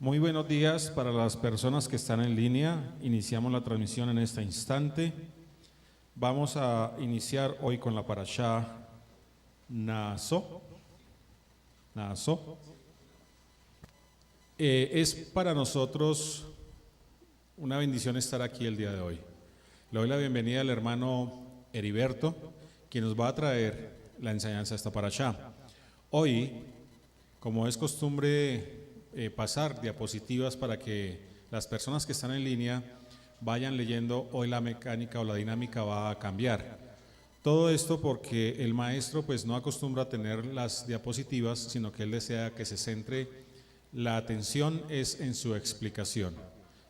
Muy buenos días para las personas que están en línea. Iniciamos la transmisión en este instante. Vamos a iniciar hoy con la parashá Naasó. Es para nosotros una bendición estar aquí el día de hoy. Le doy la bienvenida al hermano Heriberto, quien nos va a traer la enseñanza de esta parashá. Hoy, como es costumbre, pasar diapositivas para que las personas que están en línea vayan leyendo. Hoy la mecánica o la dinámica va a cambiar. Todo esto porque el maestro pues no acostumbra a tener las diapositivas, sino que él desea que se centre, la atención es en su explicación.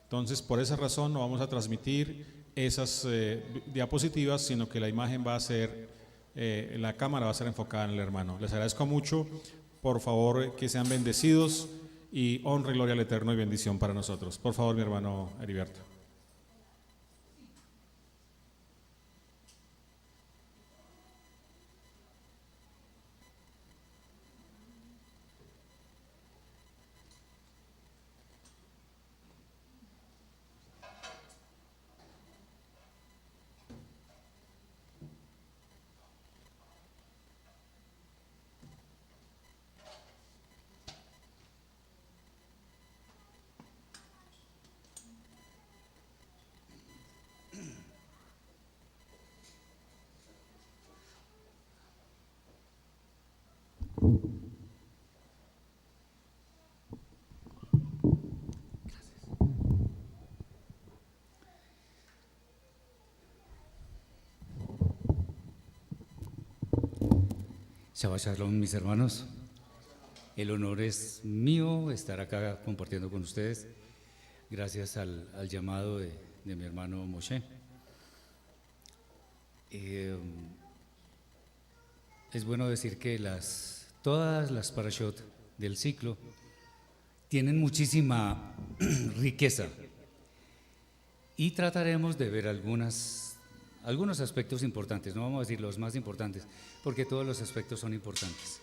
Entonces, por esa razón no vamos a transmitir esas diapositivas, sino que la imagen va a ser, la cámara va a ser enfocada en el hermano. Les agradezco mucho, por favor que sean bendecidos y honra y gloria al Eterno y bendición para nosotros. Por favor, mi hermano Heriberto. Shabbat Shalom, mis hermanos. El honor es mío estar acá compartiendo con ustedes, gracias al llamado de mi hermano Moshe. Es bueno decir que todas las parashot del ciclo tienen muchísima riqueza y trataremos de ver algunos aspectos importantes. No vamos a decir los más importantes, porque todos los aspectos son importantes.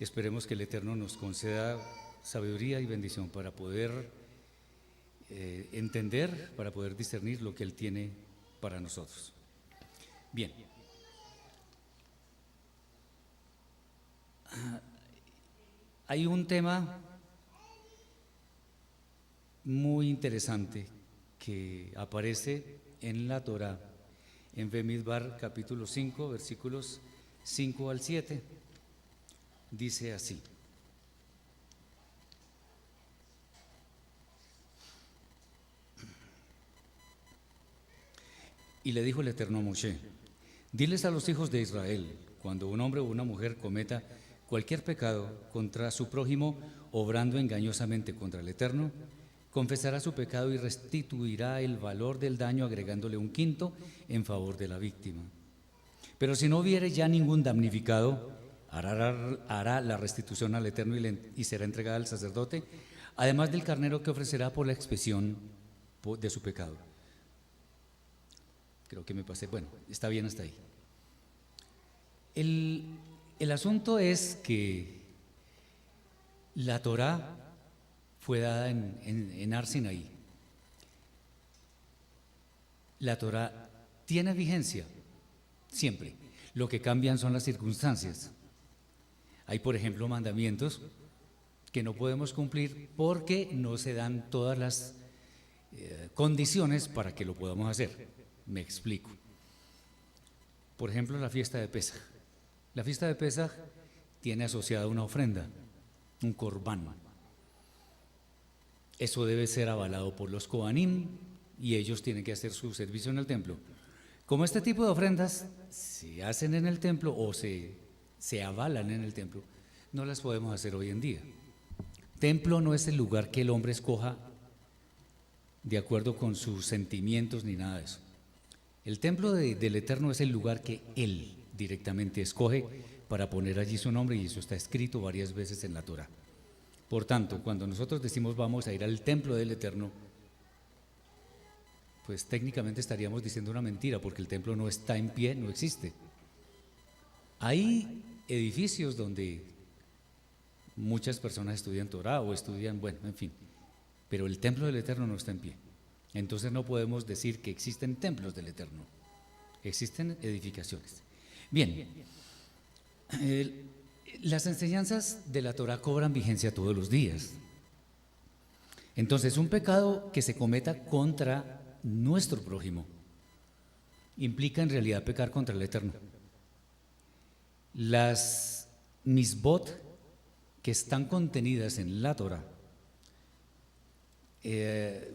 Esperemos que el Eterno nos conceda sabiduría y bendición para poder entender, para poder discernir lo que Él tiene para nosotros. Bien. Hay un tema muy interesante que aparece en la Torá, en Bemidbar capítulo 5, versículos 5 al 7, dice así: y le dijo el Eterno a Moshe: diles a los hijos de Israel, cuando un hombre o una mujer cometa cualquier pecado contra su prójimo, obrando engañosamente contra el Eterno, confesará su pecado y restituirá el valor del daño, agregándole un quinto en favor de la víctima. Pero si no hubiere ya ningún damnificado, hará la restitución al Eterno y será entregada al sacerdote, además del carnero que ofrecerá por la expiación de su pecado. Creo que me pasé, bueno, está bien hasta ahí. El asunto es que la Torá fue dada en Har Sinaí. La Torá tiene vigencia siempre. Lo que cambian son las circunstancias. Hay, por ejemplo, mandamientos que no podemos cumplir porque no se dan todas las condiciones para que lo podamos hacer. Me explico. Por ejemplo, la fiesta de Pesaj. La fiesta de Pesaj tiene asociada una ofrenda, un corbán. Eso debe ser avalado por los Kohanim y ellos tienen que hacer su servicio en el templo. Como este tipo de ofrendas se hacen en el templo o se avalan en el templo, no las podemos hacer hoy en día. Templo no es el lugar que el hombre escoja de acuerdo con sus sentimientos ni nada de eso. El templo del Eterno es el lugar que Él directamente escoge para poner allí su nombre, y eso está escrito varias veces en la Torá. Por tanto, cuando nosotros decimos vamos a ir al templo del Eterno, pues técnicamente estaríamos diciendo una mentira, porque el templo no está en pie, no existe. Hay edificios donde Muchas personas estudian Torah o estudian, bueno, en fin, pero el templo del Eterno no está en pie. Entonces no podemos decir que existen templos del Eterno, existen edificaciones. Bien, las enseñanzas de la Torah cobran vigencia todos los días. Entonces, un pecado que se cometa contra nuestro prójimo implica en realidad pecar contra el Eterno. Las misbot que están contenidas en la Torah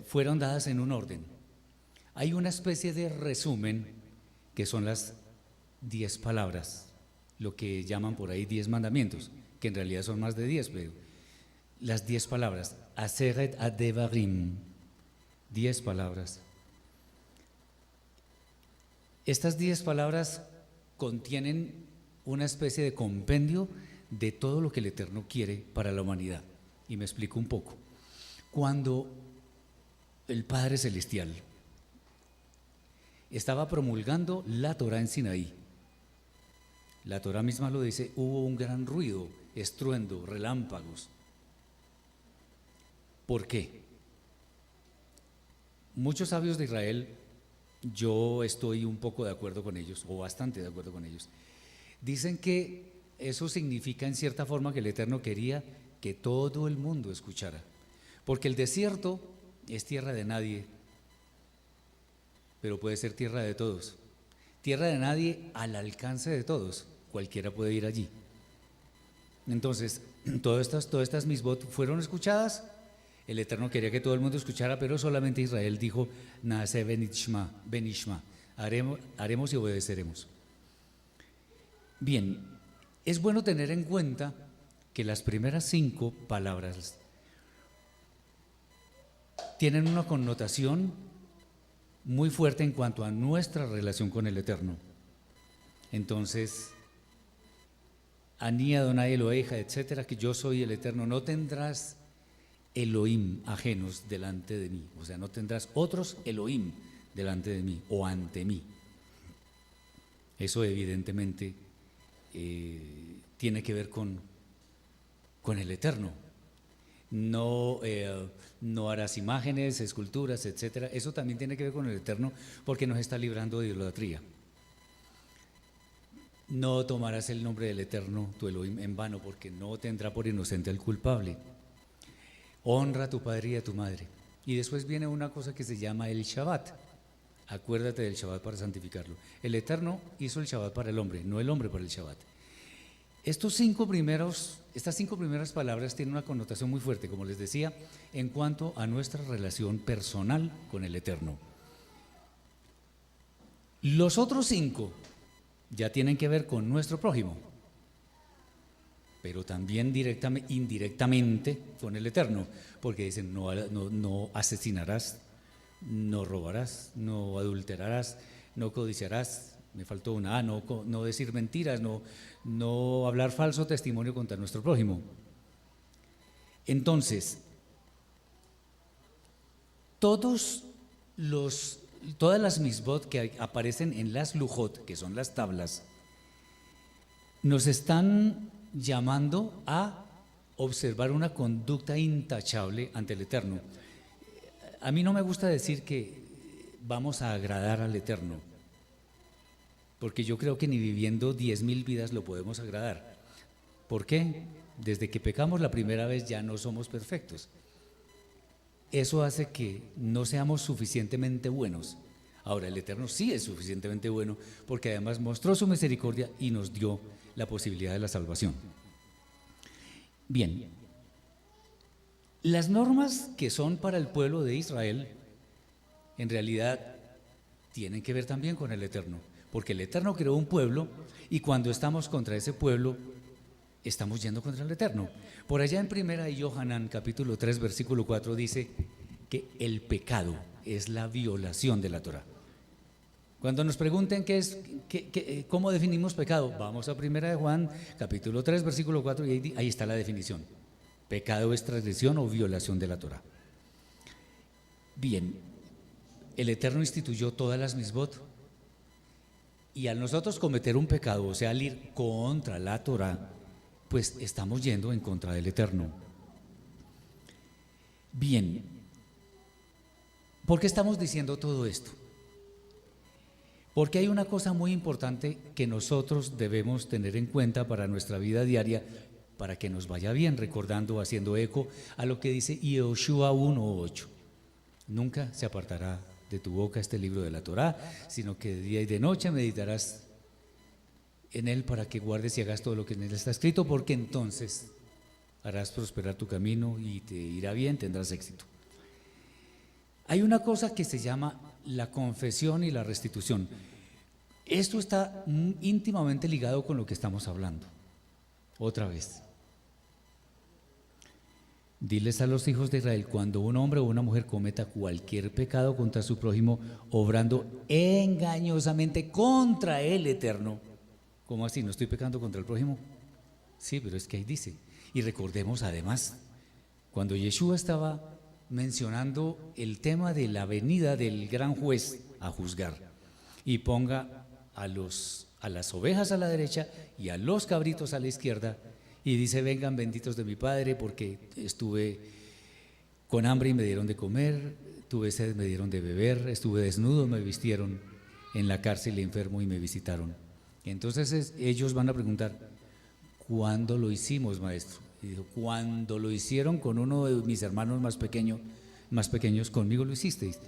fueron dadas en un orden. Hay una especie de resumen que son las 10 palabras, lo que llaman por ahí 10 mandamientos, que en realidad son más de 10, pero las 10 palabras, Aseret Adevarim, 10 palabras. Estas 10 palabras contienen una especie de compendio de todo lo que el Eterno quiere para la humanidad. Y me explico un poco. Cuando el Padre Celestial estaba promulgando la Torah en Sinaí, la Torah misma lo dice, hubo un gran ruido, estruendo, relámpagos. ¿Por qué? Muchos sabios de Israel, yo estoy un poco de acuerdo con ellos, o bastante de acuerdo con ellos, dicen que eso significa en cierta forma que el Eterno quería que todo el mundo escuchara, porque el desierto es tierra de nadie, pero puede ser tierra de todos. Tierra de nadie al alcance de todos, cualquiera puede ir allí. Entonces, todas estas misbot fueron escuchadas. El Eterno quería que todo el mundo escuchara, pero solamente Israel dijo, Naaseh benishma, haremos y obedeceremos. Bien, es bueno tener en cuenta que las primeras 5 palabras tienen una connotación muy fuerte en cuanto a nuestra relación con el Eterno. Entonces, Ani Adonai Eloheja, etcétera, que yo soy el Eterno, no tendrás Elohim ajenos delante de mí, o sea, no tendrás otros Elohim delante de mí o ante mí. Eso evidentemente tiene que ver con el Eterno. No harás imágenes, esculturas, etcétera. Eso también tiene que ver con el Eterno porque nos está librando de idolatría. No tomarás el nombre del Eterno, tu Elohim, en vano, porque no tendrá por inocente al culpable. Honra a tu padre y a tu madre. Y después viene una cosa que se llama el Shabbat. Acuérdate del Shabbat para santificarlo. El Eterno hizo el Shabbat para el hombre, no el hombre para el Shabbat. Estas 5 primeras palabras tienen una connotación muy fuerte, como les decía, en cuanto a nuestra relación personal con el Eterno. Los otros 5 ya tienen que ver con nuestro prójimo, pero también indirectamente con el Eterno, porque dicen no asesinarás, no robarás, no adulterarás, no codiciarás, me faltó una, no decir mentiras, no hablar falso testimonio contra nuestro prójimo. Entonces, todas las misbot que aparecen en las lujot, que son las tablas, nos están llamando a observar una conducta intachable ante el Eterno. A mí no me gusta decir que vamos a agradar al Eterno, porque yo creo que ni viviendo 10,000 vidas lo podemos agradar. ¿Por qué? Desde que pecamos la primera vez ya no somos perfectos. Eso hace que no seamos suficientemente buenos. Ahora, el Eterno sí es suficientemente bueno, porque además mostró su misericordia y nos dio la posibilidad de la salvación. Bien, las normas que son para el pueblo de Israel, en realidad tienen que ver también con el Eterno, porque el Eterno creó un pueblo y cuando estamos contra ese pueblo, estamos yendo contra el Eterno. Por allá en 1 de Yohanan, capítulo 3, versículo 4, dice que el pecado es la violación de la Torah. Cuando nos pregunten cómo definimos pecado, vamos a 1 de Juan, capítulo 3, versículo 4, y ahí está la definición. Pecado es transgresión o violación de la Torah. Bien, el Eterno instituyó todas las misbot, y al nosotros cometer un pecado, o sea, al ir contra la Torah, pues estamos yendo en contra del Eterno. Bien, ¿por qué estamos diciendo todo esto? Porque hay una cosa muy importante que nosotros debemos tener en cuenta para nuestra vida diaria, para que nos vaya bien, recordando, haciendo eco a lo que dice Yehoshua 1:8. Nunca se apartará de tu boca este libro de la Torá, sino que de día y de noche meditarás en él para que guardes y hagas todo lo que en él está escrito, porque entonces harás prosperar tu camino y te irá bien, tendrás éxito. Hay una cosa que se llama la confesión y la restitución. Esto está íntimamente ligado con lo que estamos hablando. Otra vez. Diles a los hijos de Israel: cuando un hombre o una mujer cometa cualquier pecado contra su prójimo, obrando engañosamente contra el Eterno. ¿Cómo así? ¿No estoy pecando contra el prójimo? Sí, pero es que ahí dice. Y recordemos además, cuando Yeshua estaba mencionando el tema de la venida del gran juez a juzgar, y ponga a las ovejas a la derecha y a los cabritos a la izquierda, y dice: vengan benditos de mi Padre, porque estuve con hambre y me dieron de comer, tuve sed, me dieron de beber, estuve desnudo, me vistieron, en la cárcel enfermo y me visitaron. Entonces ellos van a preguntar: ¿cuándo lo hicimos, maestro? Y dijo: cuando lo hicieron con uno de mis hermanos más pequeños, conmigo lo hicisteis.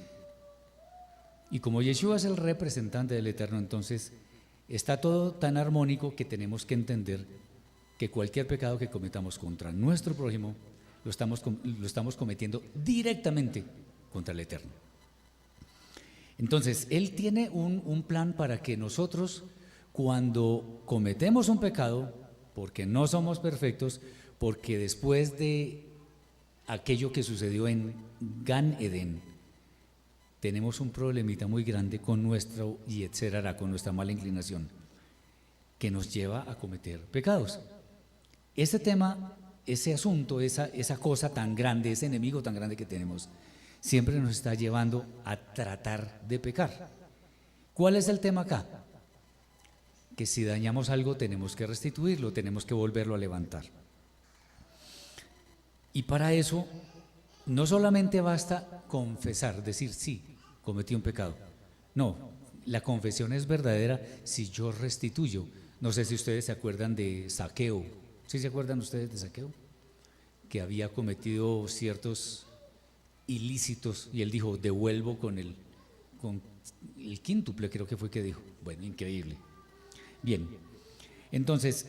Y como Yeshua es el representante del Eterno, entonces está todo tan armónico que tenemos que entender que cualquier pecado que cometamos contra nuestro prójimo lo estamos cometiendo directamente contra el Eterno. Entonces, Él tiene un plan para que nosotros, cuando cometemos un pecado, porque no somos perfectos, porque después de aquello que sucedió en Gan Edén, tenemos un problemita muy grande con nuestro Yetzer Hará, con nuestra mala inclinación, que nos lleva a cometer pecados. Ese tema, ese asunto, esa cosa tan grande, ese enemigo tan grande que tenemos, siempre nos está llevando a tratar de pecar. ¿Cuál es el tema acá? Que si dañamos algo tenemos que restituirlo, tenemos que volverlo a levantar. Y para eso no solamente basta confesar, decir: sí, cometí un pecado. No, la confesión es verdadera si yo restituyo. No sé si ustedes se acuerdan de Zaqueo. ¿Sí se acuerdan ustedes de Zaqueo? Que había cometido ciertos ilícitos y él dijo: devuelvo con el quíntuple, creo que fue que dijo. Bueno, increíble. Bien, entonces,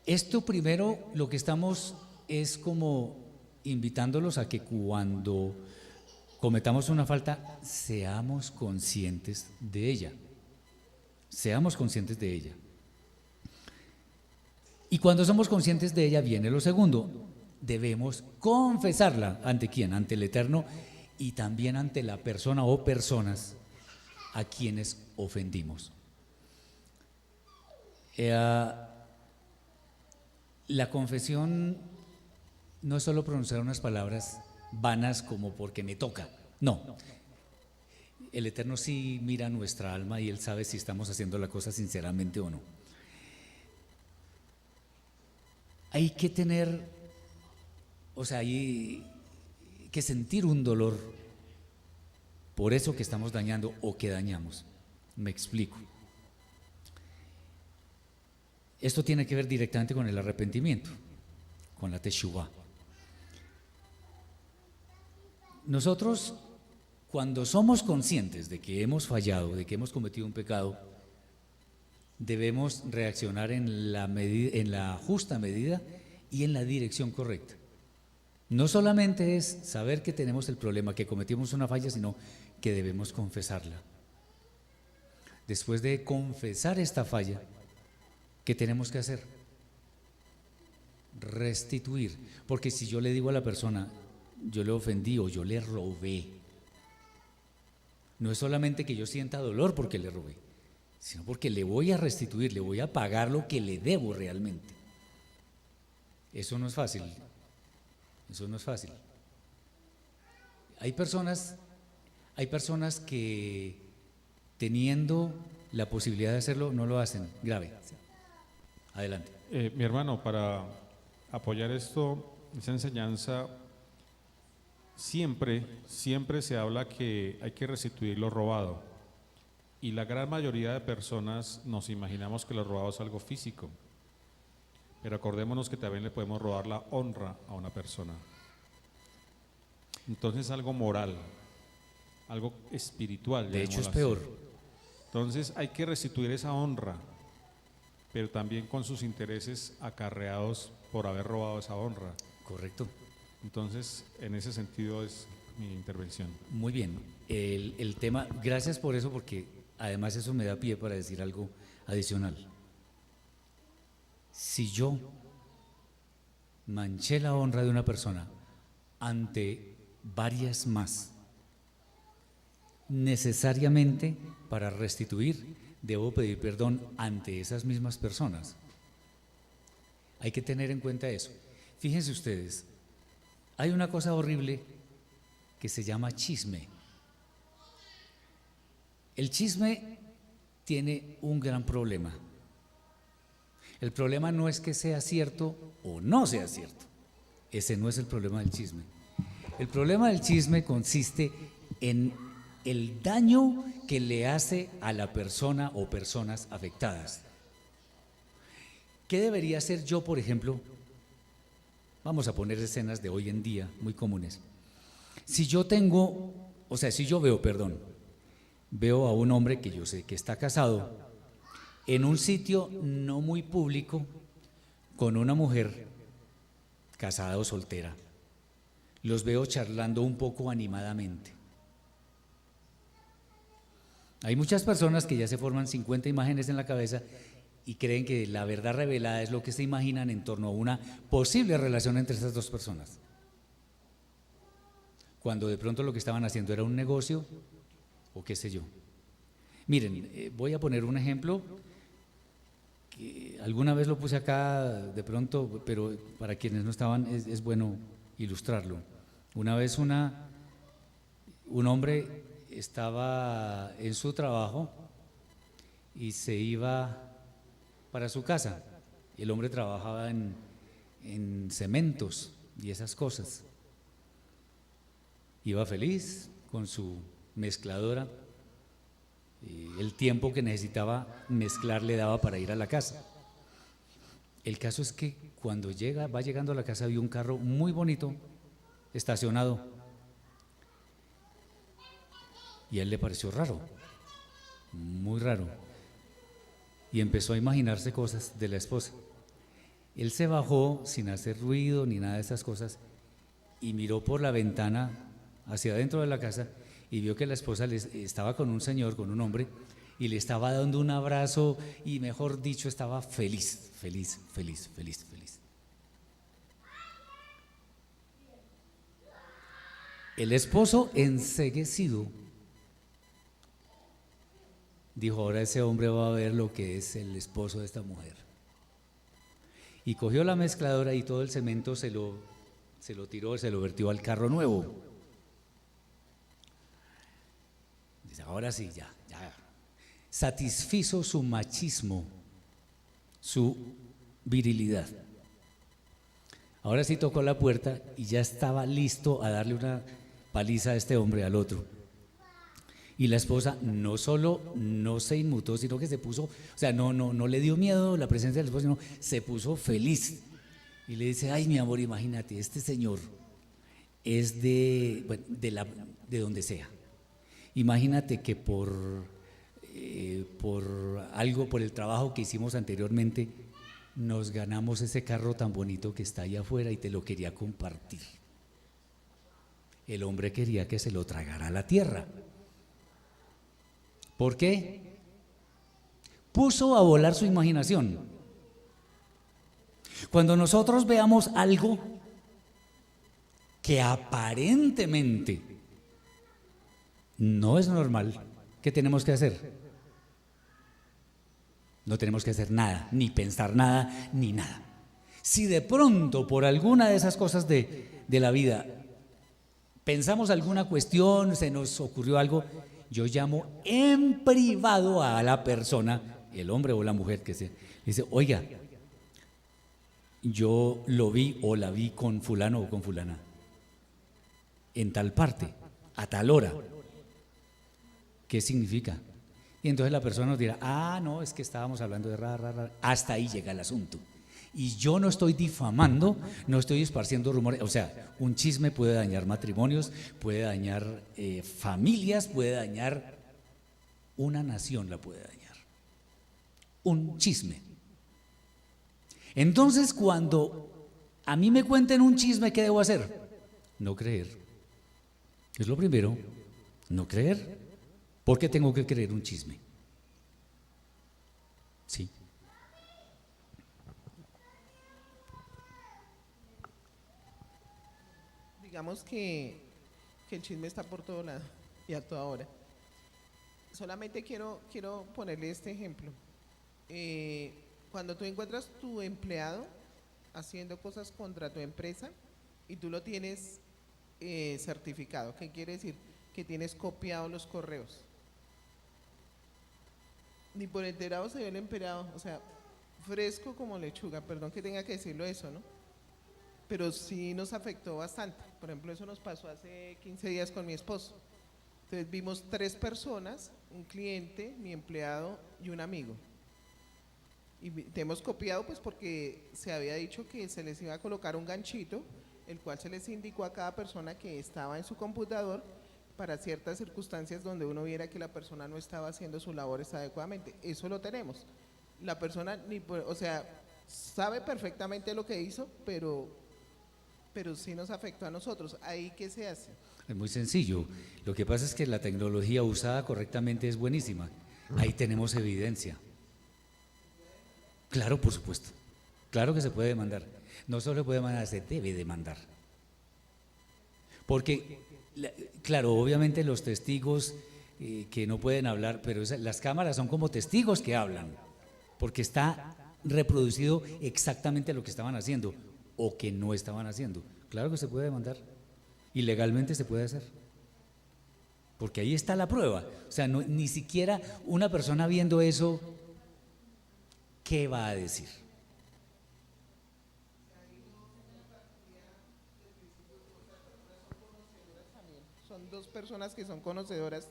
esto primero lo que estamos es como invitándolos a que cuando cometamos una falta seamos conscientes de ella. Seamos conscientes de ella. Y cuando somos conscientes de ella viene lo segundo: debemos confesarla. ¿Ante quién? Ante el Eterno, y también ante la persona o personas a quienes ofendimos. La confesión no es solo pronunciar unas palabras vanas como porque me toca. No, el Eterno sí mira nuestra alma y Él sabe si estamos haciendo la cosa sinceramente o no. Hay que tener, hay que sentir un dolor por eso que estamos dañando o que dañamos. Me explico. Esto tiene que ver directamente con el arrepentimiento, con la teshuvá. Nosotros, cuando somos conscientes de que hemos fallado, de que hemos cometido un pecado, debemos reaccionar en la justa medida y en la dirección correcta. No solamente es saber que tenemos el problema, que cometimos una falla, sino que debemos confesarla. Después de confesar esta falla, ¿qué tenemos que hacer? Restituir. Porque si yo le digo a la persona: yo le ofendí o yo le robé, no es solamente que yo sienta dolor porque le robé, sino porque le voy a restituir, le voy a pagar lo que le debo realmente. Eso no es fácil. Eso no es fácil. Hay personas que, teniendo la posibilidad de hacerlo, no lo hacen. Grave. Adelante. Mi hermano, para apoyar esto, esa enseñanza, siempre se habla que hay que restituir lo robado. Y la gran mayoría de personas nos imaginamos que lo robado es algo físico. Pero acordémonos que también le podemos robar la honra a una persona. Entonces algo moral, algo espiritual. De hecho es llamémoslo así. peor. Entonces hay que restituir esa honra, pero también con sus intereses acarreados por haber robado esa honra. Correcto. Entonces, en ese sentido es mi intervención. Muy bien. El tema, gracias por eso, porque además eso me da pie para decir algo adicional. Si yo manché la honra de una persona ante varias más, necesariamente para restituir debo pedir perdón ante esas mismas personas. Hay que tener en cuenta eso. Fíjense ustedes, hay una cosa horrible que se llama chisme. El chisme tiene un gran problema. El problema no es que sea cierto o no sea cierto. Ese no es el problema del chisme. El problema del chisme consiste en el daño que le hace a la persona o personas afectadas. ¿Qué debería hacer yo, por ejemplo? Vamos a poner escenas de hoy en día muy comunes. Si yo veo a un hombre que yo sé que está casado en un sitio no muy público con una mujer casada o soltera, los veo charlando un poco animadamente. Hay muchas personas que ya se forman 50 imágenes en la cabeza y creen que la verdad revelada es lo que se imaginan en torno a una posible relación entre esas dos personas, cuando de pronto lo que estaban haciendo era un negocio o qué sé yo. Miren, voy a poner un ejemplo que alguna vez lo puse acá de pronto, pero para quienes no estaban es bueno ilustrarlo. Una vez un hombre estaba en su trabajo y se iba para su casa. El hombre trabajaba en cementos y esas cosas. Iba feliz con su mezcladora. El tiempo que necesitaba mezclar le daba para ir a la casa. El caso es que cuando va llegando a la casa, vio un carro muy bonito estacionado y a él le pareció raro, muy raro, y empezó a imaginarse cosas de la esposa. Él se bajó sin hacer ruido ni nada de esas cosas y miró por la ventana hacia adentro de la casa y vio que la esposa estaba con un señor, con un hombre, y le estaba dando un abrazo y, mejor dicho, estaba feliz, feliz, feliz, feliz, feliz. El esposo, enceguecido, dijo: ahora ese hombre va a ver lo que es el esposo de esta mujer. Y cogió la mezcladora y todo el cemento se lo tiró, se lo vertió al carro nuevo. Dice: ahora sí, ya. Satisfizo su machismo, su virilidad. Ahora sí tocó la puerta y ya estaba listo a darle una paliza a este hombre, al otro. Y la esposa no solo no se inmutó, sino que se puso, o sea, no le dio miedo la presencia del esposo, sino se puso feliz. Y le dice: ay, mi amor, imagínate, este señor es de donde sea. Imagínate que por el trabajo que hicimos anteriormente, nos ganamos ese carro tan bonito que está ahí afuera y te lo quería compartir. El hombre quería que se lo tragara a la tierra. ¿Por qué? Puso a volar su imaginación. Cuando nosotros veamos algo que aparentemente no es normal, ¿qué tenemos que hacer? No tenemos que hacer nada, ni pensar nada, ni nada. Si de pronto por alguna de esas cosas de la vida pensamos alguna cuestión, se nos ocurrió algo, yo llamo en privado a la persona, el hombre o la mujer, que se dice: oiga, yo lo vi o la vi con fulano o con fulana, en tal parte, a tal hora. ¿Qué significa? Y entonces la persona nos dirá, ah, no, es que estábamos hablando de hasta ahí llega el asunto. Y yo no estoy difamando, no estoy esparciendo rumores, o sea, un chisme puede dañar matrimonios, puede dañar familias, puede dañar una nación, la puede dañar. Un chisme. Entonces, cuando a mí me cuenten un chisme, ¿qué debo hacer? No creer. Es lo primero, no creer. ¿Por qué tengo que creer un chisme? Sí. Digamos que el chisme está por todo lado y a toda hora. Solamente quiero ponerle este ejemplo. Cuando tú encuentras tu empleado haciendo cosas contra tu empresa y tú lo tienes certificado, ¿qué quiere decir? Que tienes copiado los correos. Ni por enterado se dio el empleado, o sea, fresco como lechuga, perdón que tenga que decirlo eso, ¿no? Pero sí nos afectó bastante. Por ejemplo, eso nos pasó hace 15 días con mi esposo. Entonces vimos 3 personas, un cliente, mi empleado y un amigo. Y te hemos copiado pues porque se había dicho que se les iba a colocar un ganchito, el cual se les indicó a cada persona que estaba en su computador para ciertas circunstancias donde uno viera que la persona no estaba haciendo sus labores adecuadamente. Eso lo tenemos. La persona, o sea, sabe perfectamente lo que hizo, pero sí nos afectó a nosotros. ¿Ahí qué se hace? Es muy sencillo. Lo que pasa es que la tecnología usada correctamente es buenísima. Ahí tenemos evidencia. Claro, por supuesto. Claro que se puede demandar. No solo se puede demandar, se debe demandar. Porque, claro, obviamente los testigos que no pueden hablar, pero las cámaras son como testigos que hablan, porque está reproducido exactamente lo que estaban haciendo o que no estaban haciendo. Claro que se puede demandar y legalmente se puede hacer, porque ahí está la prueba. O sea, ni siquiera una persona viendo eso, ¿qué va a decir? Son 2 personas que son conocedoras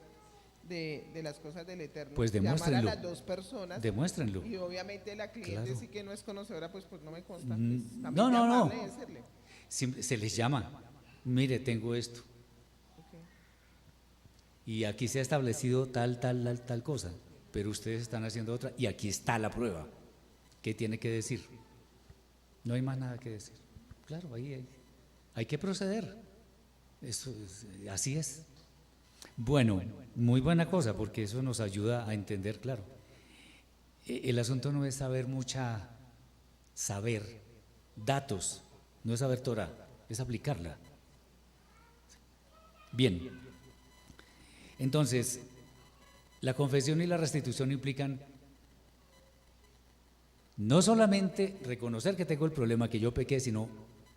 de las cosas del Eterno. Pues demuéstrenlo. Llamar a las 2 personas. Demuéstrenlo. Y obviamente la cliente Claro. sí que no es conocedora, pues no me consta. No, Pues, también no, no. llamarle y decirle. Se les llama, mire, tengo esto. Okay. Y aquí se ha establecido tal cosa, pero ustedes están haciendo otra y aquí está la prueba. ¿Qué tiene que decir? No hay más nada que decir. Claro, ahí hay que proceder. Así es. Bueno, muy buena cosa, porque eso nos ayuda a entender, claro. El asunto no es saber datos, no es saber Torah, es aplicarla. Bien, entonces, la confesión y la restitución implican no solamente reconocer que tengo el problema, que yo pequé, sino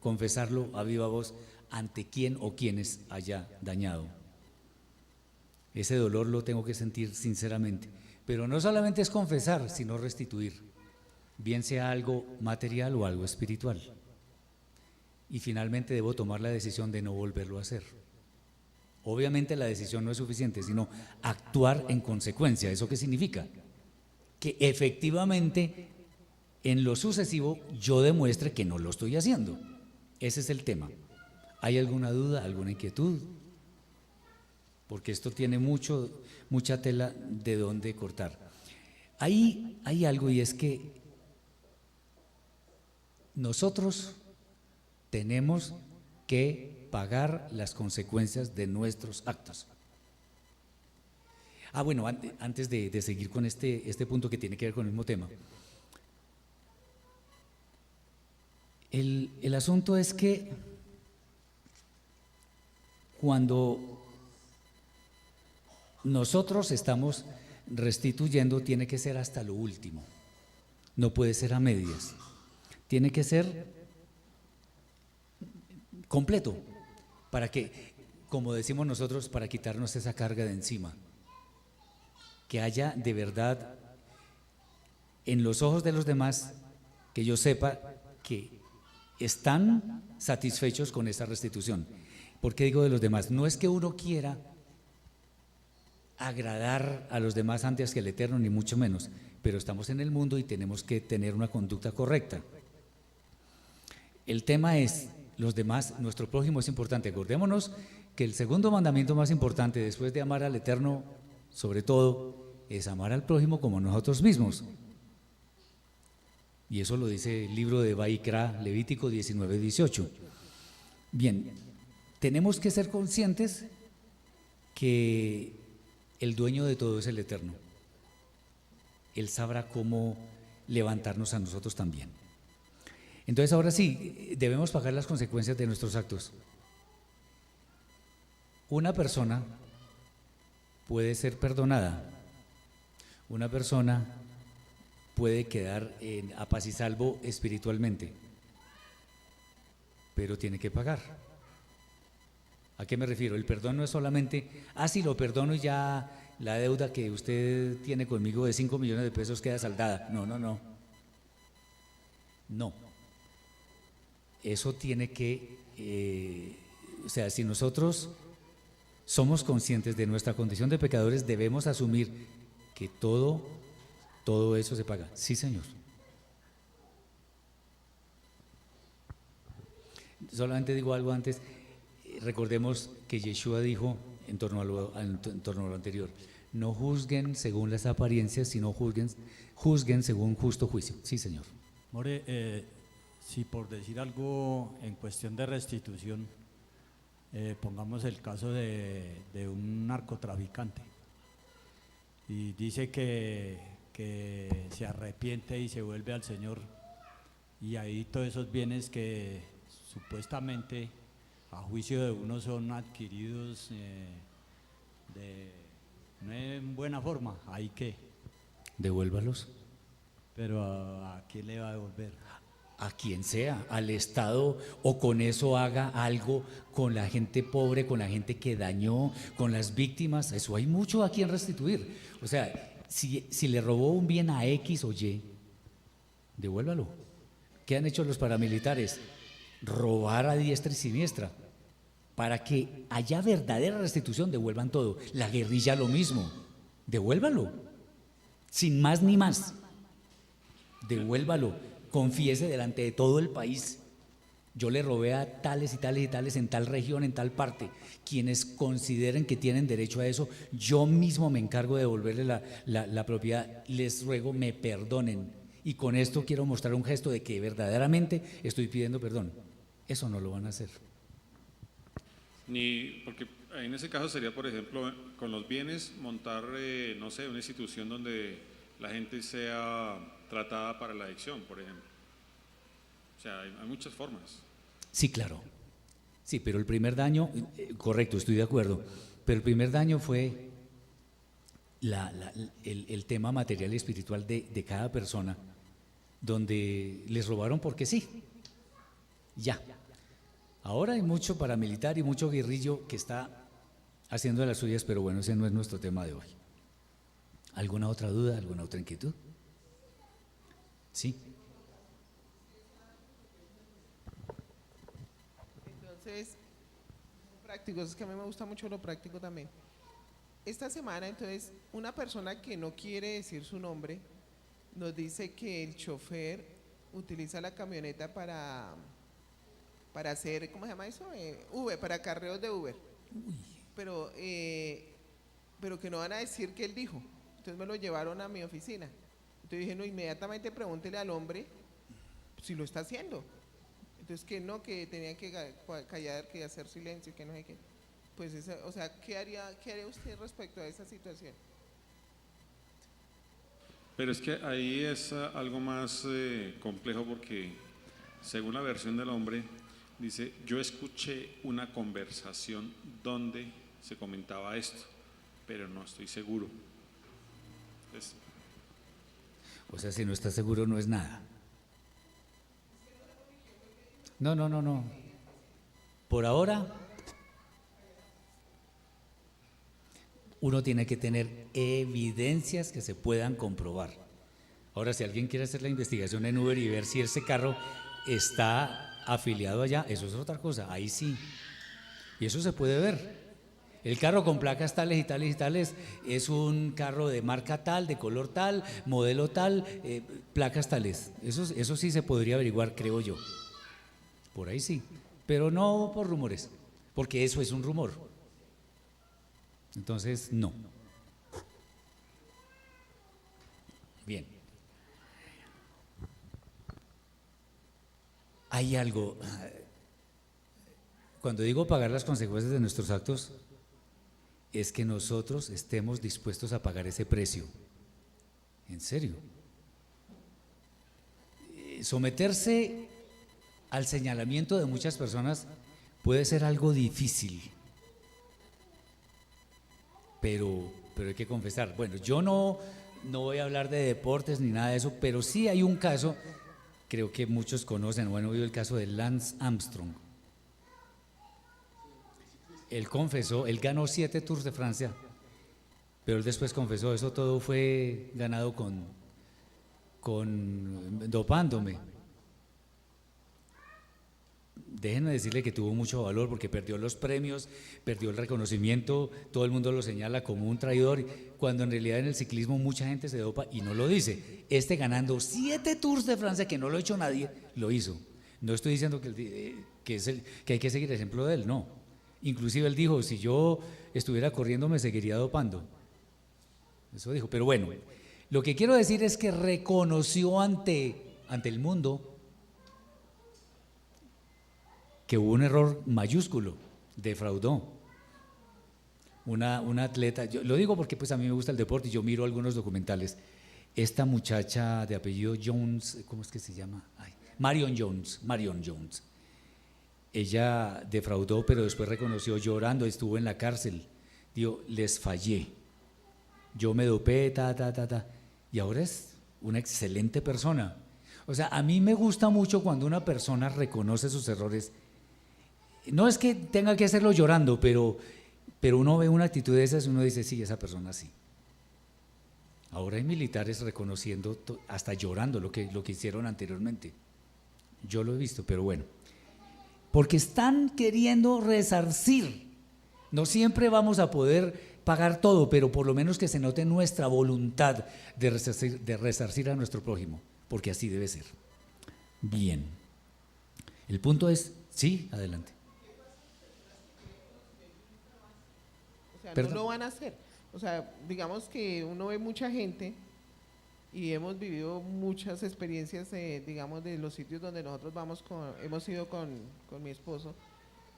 confesarlo a viva voz ante quien o quienes haya dañado. Ese dolor lo tengo que sentir sinceramente, pero no solamente es confesar, sino restituir, bien sea algo material o algo espiritual. Y finalmente debo tomar la decisión de no volverlo a hacer. Obviamente la decisión no es suficiente, sino actuar en consecuencia. ¿Eso qué significa? Que efectivamente en lo sucesivo yo demuestre que no lo estoy haciendo. Ese es el tema. ¿Hay alguna duda, alguna inquietud? Porque esto tiene mucha tela de dónde cortar. Hay algo, y es que nosotros tenemos que pagar las consecuencias de nuestros actos. Bueno, antes de seguir con este punto que tiene que ver con el mismo tema, el asunto es que cuando nosotros estamos restituyendo, tiene que ser hasta lo último, no puede ser a medias, tiene que ser completo, para que, como decimos nosotros, para quitarnos esa carga de encima, que haya de verdad en los ojos de los demás, que yo sepa que están satisfechos con esa restitución. ¿Por qué digo de los demás? No es que uno quiera agradar a los demás antes que el Eterno, ni mucho menos, pero estamos en el mundo y tenemos que tener una conducta correcta. El tema es, los demás, nuestro prójimo es importante. Acordémonos que el segundo mandamiento más importante, después de amar al Eterno, sobre todo, es amar al prójimo como nosotros mismos. Y eso lo dice el libro de Vaikra, Levítico 19:18. Bien, tenemos que ser conscientes que el dueño de todo es el Eterno. Él sabrá cómo levantarnos a nosotros también. Entonces ahora sí, debemos pagar las consecuencias de nuestros actos. Una persona puede ser perdonada, una persona puede quedar en a paz y salvo espiritualmente, pero tiene que pagar. ¿A qué me refiero? El perdón no es solamente, si lo perdono y ya la deuda que usted tiene conmigo de 5 millones de pesos queda saldada. No. Eso tiene que, o sea, si nosotros somos conscientes de nuestra condición de pecadores, debemos asumir que todo eso se paga. Sí, Señor. Solamente digo algo antes. Recordemos que Yeshua dijo en torno a lo anterior: no juzguen según las apariencias, sino juzguen según justo juicio. Sí, Señor. More, si por decir algo en cuestión de restitución, pongamos el caso de un narcotraficante y dice que se arrepiente y se vuelve al Señor, y ahí todos esos bienes que supuestamente a juicio de uno son adquiridos no en buena forma, ¿ahí qué? Devuélvalos. Pero ¿a quién le va a devolver? A quien sea, al Estado, o con eso haga algo con la gente pobre, con la gente que dañó, con las víctimas. Eso hay mucho a quien restituir. O sea, si le robó un bien a X o Y, devuélvalo. ¿Qué han hecho los paramilitares? Robar a diestra y siniestra. Para que haya verdadera restitución, devuelvan todo. La guerrilla lo mismo, devuélvalo, sin más ni más. Devuélvalo, confiese delante de todo el país: yo le robé a tales y tales y tales en tal región, en tal parte. Quienes consideren que tienen derecho a eso, yo mismo me encargo de devolverle la propiedad. Les ruego me perdonen, y con esto quiero mostrar un gesto de que verdaderamente estoy pidiendo perdón. Eso no lo van a hacer. Ni porque en ese caso sería, por ejemplo, con los bienes montar, no sé, una institución donde la gente sea tratada para la adicción, por ejemplo. O sea, hay muchas formas. Sí, claro. Sí, pero el primer daño, correcto, estoy de acuerdo, pero el primer daño fue el tema material y espiritual de cada persona, donde les robaron porque sí. Ya. Ahora hay mucho paramilitar y mucho guerrillo que está haciendo de las suyas, pero bueno, ese no es nuestro tema de hoy. ¿Alguna otra duda, alguna otra inquietud? Sí. Entonces, prácticos, es que a mí me gusta mucho lo práctico también. Esta semana, entonces, una persona que no quiere decir su nombre nos dice que el chofer utiliza la camioneta para hacer, ¿cómo se llama eso? Uber, para acarreos de Uber. Pero que no van a decir que él dijo. Entonces me lo llevaron a mi oficina. Entonces dije, no, inmediatamente pregúntele al hombre si lo está haciendo. Entonces que no, que tenía que callar, que hacer silencio, que no sé qué. Pues, o sea, ¿qué haría usted respecto a esa situación? Pero es que ahí es algo más complejo, porque según la versión del hombre, dice: yo escuché una conversación donde se comentaba esto, pero no estoy seguro. Entonces, o sea, si no está seguro, no es nada. No. Por ahora, uno tiene que tener evidencias que se puedan comprobar. Ahora, si alguien quiere hacer la investigación en Uber y ver si ese carro está afiliado allá, eso es otra cosa, ahí sí. Y eso se puede ver. El carro con placas tales y tales y tales es un carro de marca tal, de color tal, modelo tal, placas tales. Eso sí se podría averiguar, creo yo. Por ahí sí, pero no por rumores, porque eso es un rumor. Entonces, no. Bien. Hay algo, cuando digo pagar las consecuencias de nuestros actos, es que nosotros estemos dispuestos a pagar ese precio. En serio. Someterse al señalamiento de muchas personas puede ser algo difícil, pero hay que confesar. Bueno, yo no voy a hablar de deportes ni nada de eso, pero sí hay un caso, creo que muchos conocen, bueno, el caso de Lance Armstrong. Él confesó, él ganó 7 Tours de Francia, pero él después confesó, eso todo fue ganado con dopándome. Déjenme decirle que tuvo mucho valor porque perdió los premios, perdió el reconocimiento, todo el mundo lo señala como un traidor, cuando en realidad en el ciclismo mucha gente se dopa y no lo dice. Ganando 7 Tours de Francia, que no lo ha hecho nadie, lo hizo. No estoy diciendo que hay que seguir el ejemplo de él, no. Inclusive él dijo, si yo estuviera corriendo me seguiría dopando. Eso dijo, pero bueno, lo que quiero decir es que reconoció ante el mundo que hubo un error mayúsculo, defraudó. Una atleta, yo lo digo porque pues a mí me gusta el deporte y yo miro algunos documentales. Esta muchacha de apellido Jones, ¿cómo es que se llama? Marion Jones. Ella defraudó, pero después reconoció llorando, estuvo en la cárcel. Dijo, les fallé. Yo me dopé, y ahora es una excelente persona. O sea, a mí me gusta mucho cuando una persona reconoce sus errores. No es que tenga que hacerlo llorando, pero uno ve una actitud de esas y uno dice, sí, esa persona sí. Ahora hay militares reconociendo, hasta llorando lo que hicieron anteriormente. Yo lo he visto, pero bueno. Porque están queriendo resarcir. No siempre vamos a poder pagar todo, pero por lo menos que se note nuestra voluntad de resarcir a nuestro prójimo, porque así debe ser. Bien. El punto es, sí, adelante. O sea, Perdón. no lo van a hacer. O sea, digamos que uno ve mucha gente y hemos vivido muchas experiencias, digamos, de los sitios donde nosotros hemos ido con mi esposo,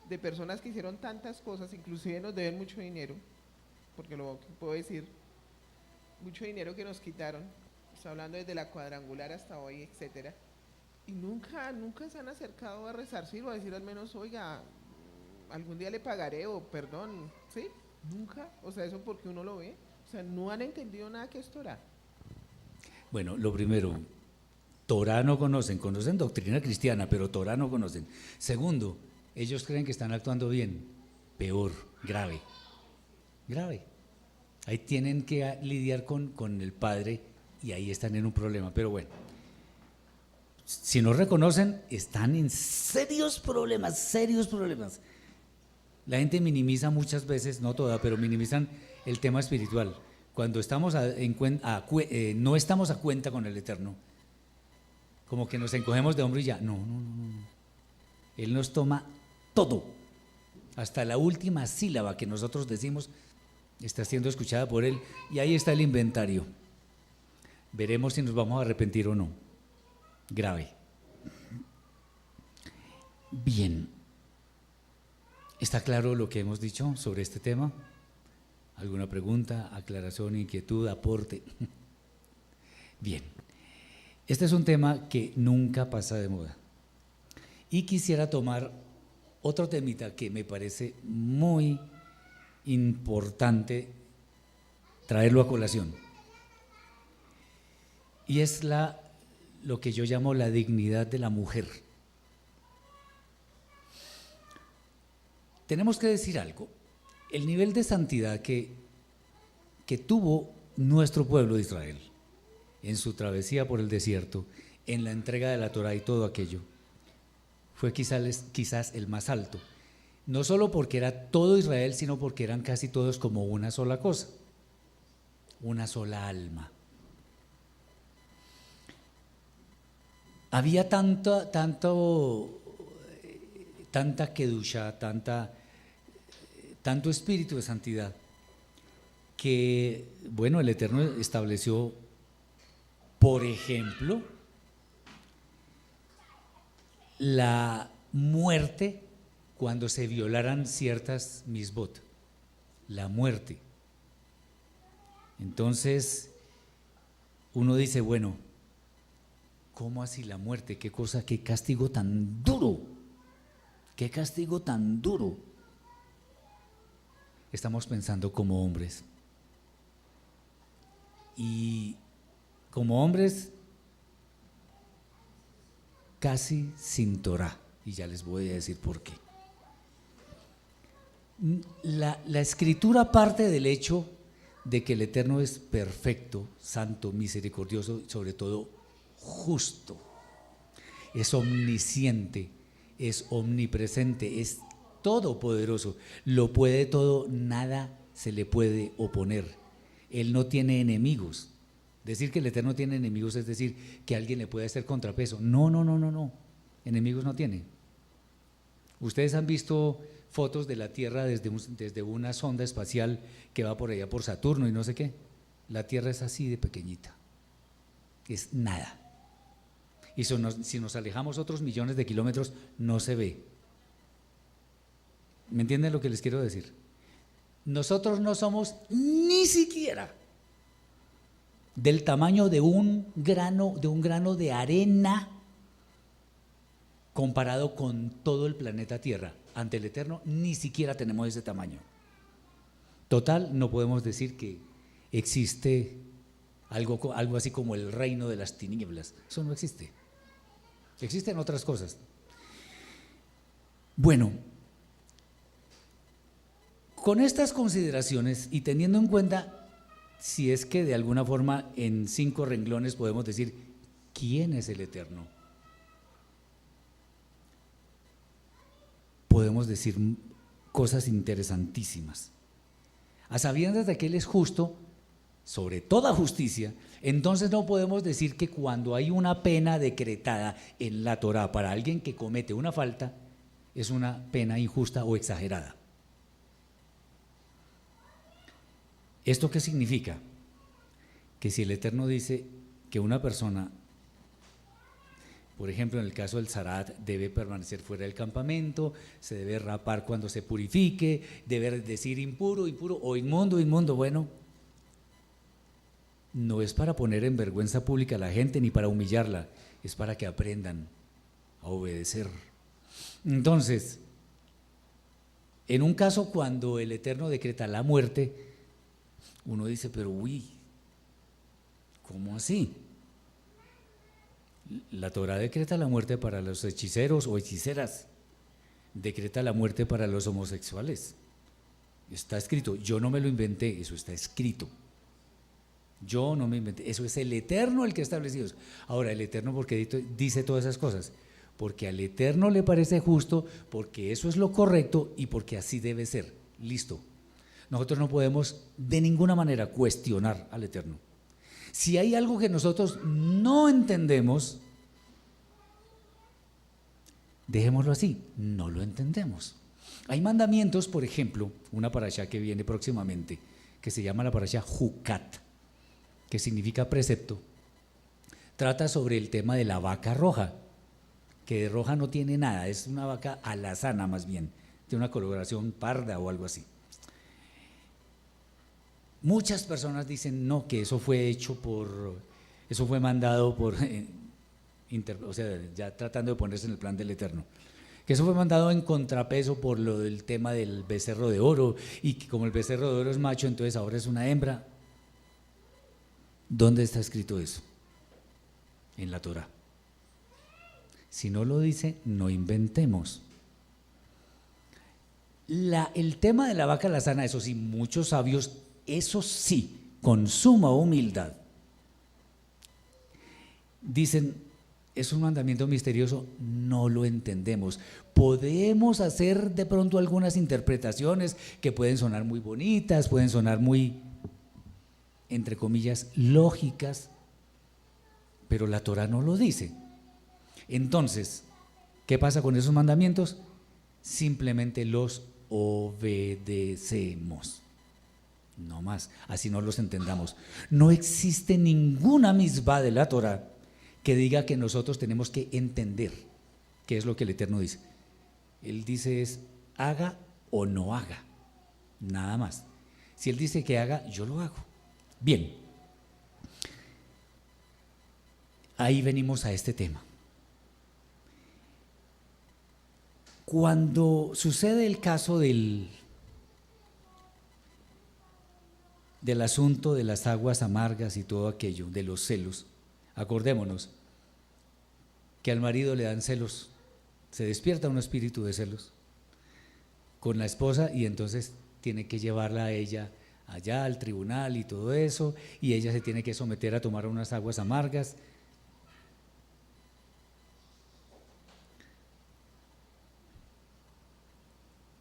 de personas que hicieron tantas cosas, inclusive nos deben mucho dinero, porque lo que puedo decir, mucho dinero que nos quitaron, estoy hablando desde la cuadrangular hasta hoy, etcétera, y nunca se han acercado a resarcir o a decir al menos, oiga, algún día le pagaré o perdón, ¿sí? Nunca, o sea, eso porque uno lo ve, o sea, no han entendido nada que es Torah. Bueno, lo primero, Torah no conocen doctrina cristiana, pero Torah no conocen. Segundo, ellos creen que están actuando bien, peor, grave. Ahí tienen que lidiar con el Padre y ahí están en un problema, pero bueno. Si no reconocen, están en serios problemas. La gente minimiza muchas veces, no toda, pero minimizan el tema espiritual. Cuando no estamos a cuenta con el Eterno, como que nos encogemos de hombro y ya, no. Él nos toma todo, hasta la última sílaba que nosotros decimos está siendo escuchada por Él, y ahí está el inventario. Veremos si nos vamos a arrepentir o no. Grave. Bien. ¿Está claro lo que hemos dicho sobre este tema? ¿Alguna pregunta, aclaración, inquietud, aporte? Bien, este es un tema que nunca pasa de moda. Y quisiera tomar otro temita que me parece muy importante traerlo a colación. Y es lo que yo llamo la dignidad de la mujer. Tenemos que decir algo. El nivel de santidad que tuvo nuestro pueblo de Israel en su travesía por el desierto, en la entrega de la Torá y todo aquello, fue quizás el más alto. No solo porque era todo Israel, sino porque eran casi todos como una sola cosa, una sola alma. Había tanta kedusha, tanto espíritu de santidad, que, bueno, el Eterno estableció, por ejemplo, la muerte cuando se violaran ciertas misbot, la muerte. Entonces, uno dice, bueno, ¿cómo así la muerte? ¿Qué cosa? ¿Qué castigo tan duro? ¿Qué castigo tan duro? Estamos pensando como hombres. Y como hombres, casi sin Torah. Y ya les voy a decir por qué. La escritura parte del hecho de que el Eterno es perfecto, santo, misericordioso y sobre todo justo. Es omnisciente, es omnipresente, es todopoderoso, lo puede todo, nada se le puede oponer. Él no tiene enemigos. Decir que el Eterno tiene enemigos es decir que alguien le puede hacer contrapeso. No, enemigos no tiene. Ustedes han visto fotos de la Tierra desde una sonda espacial que va por allá por Saturno y no sé qué. La Tierra es así de pequeñita, es nada. Y si nos alejamos otros millones de kilómetros, no se ve. ¿Me entienden lo que les quiero decir? Nosotros no somos ni siquiera del tamaño de un grano de arena comparado con todo el planeta Tierra. Ante el Eterno ni siquiera tenemos ese tamaño. Total, no podemos decir que existe algo así como el reino de las tinieblas. Eso no existe. Existen otras cosas. Bueno, con estas consideraciones y teniendo en cuenta, si es que de alguna forma en 5 renglones podemos decir, ¿quién es el Eterno? Podemos decir cosas interesantísimas. A sabiendas de que Él es justo, sobre toda justicia, entonces no podemos decir que cuando hay una pena decretada en la Torá para alguien que comete una falta, es una pena injusta o exagerada. ¿Esto qué significa? Que si el Eterno dice que una persona, por ejemplo en el caso del Zarat, debe permanecer fuera del campamento, se debe rapar cuando se purifique, debe decir impuro, impuro o inmundo, inmundo, bueno, no es para poner en vergüenza pública a la gente ni para humillarla, es para que aprendan a obedecer. Entonces, en un caso cuando el Eterno decreta la muerte, uno dice, pero uy, ¿cómo así? La Torá decreta la muerte para los hechiceros o hechiceras, decreta la muerte para los homosexuales. Está escrito, yo no me lo inventé, eso está escrito. Yo no me inventé, eso es el Eterno el que ha establecido eso. Ahora, el Eterno, ¿por qué dice todas esas cosas? Porque al Eterno le parece justo, porque eso es lo correcto y porque así debe ser. Listo. Nosotros no podemos de ninguna manera cuestionar al Eterno. Si hay algo que nosotros no entendemos, dejémoslo así, no lo entendemos. Hay mandamientos, por ejemplo, una parashá que viene próximamente, que se llama la parashá Jucat, que significa precepto, trata sobre el tema de la vaca roja, que de roja no tiene nada, es una vaca alazana más bien, tiene una coloración parda o algo así. Muchas personas dicen no, que eso fue mandado por, o sea, ya tratando de ponerse en el plan del Eterno, que eso fue mandado en contrapeso por lo del tema del becerro de oro, y que como el becerro de oro es macho, entonces ahora es una hembra. ¿Dónde está escrito eso? En la Torá. Si no lo dice, no inventemos. El tema de la vaca alazana, eso sí, muchos sabios, eso sí, con suma humildad, dicen, es un mandamiento misterioso, no lo entendemos. Podemos hacer de pronto algunas interpretaciones que pueden sonar muy bonitas, pueden sonar muy, entre comillas, lógicas, pero la Torá no lo dice. Entonces, ¿qué pasa con esos mandamientos? Simplemente los obedecemos. No más, así no los entendamos. No existe ninguna misbah de la Torá que diga que nosotros tenemos que entender qué es lo que el Eterno dice. Él dice es haga o no haga, nada más. Si Él dice que haga, yo lo hago. Bien, ahí venimos a este tema. Cuando sucede el caso del asunto de las aguas amargas y todo aquello, de los celos, acordémonos que al marido le dan celos, se despierta un espíritu de celos con la esposa y entonces tiene que llevarla a ella allá al tribunal y todo eso, y ella se tiene que someter a tomar unas aguas amargas.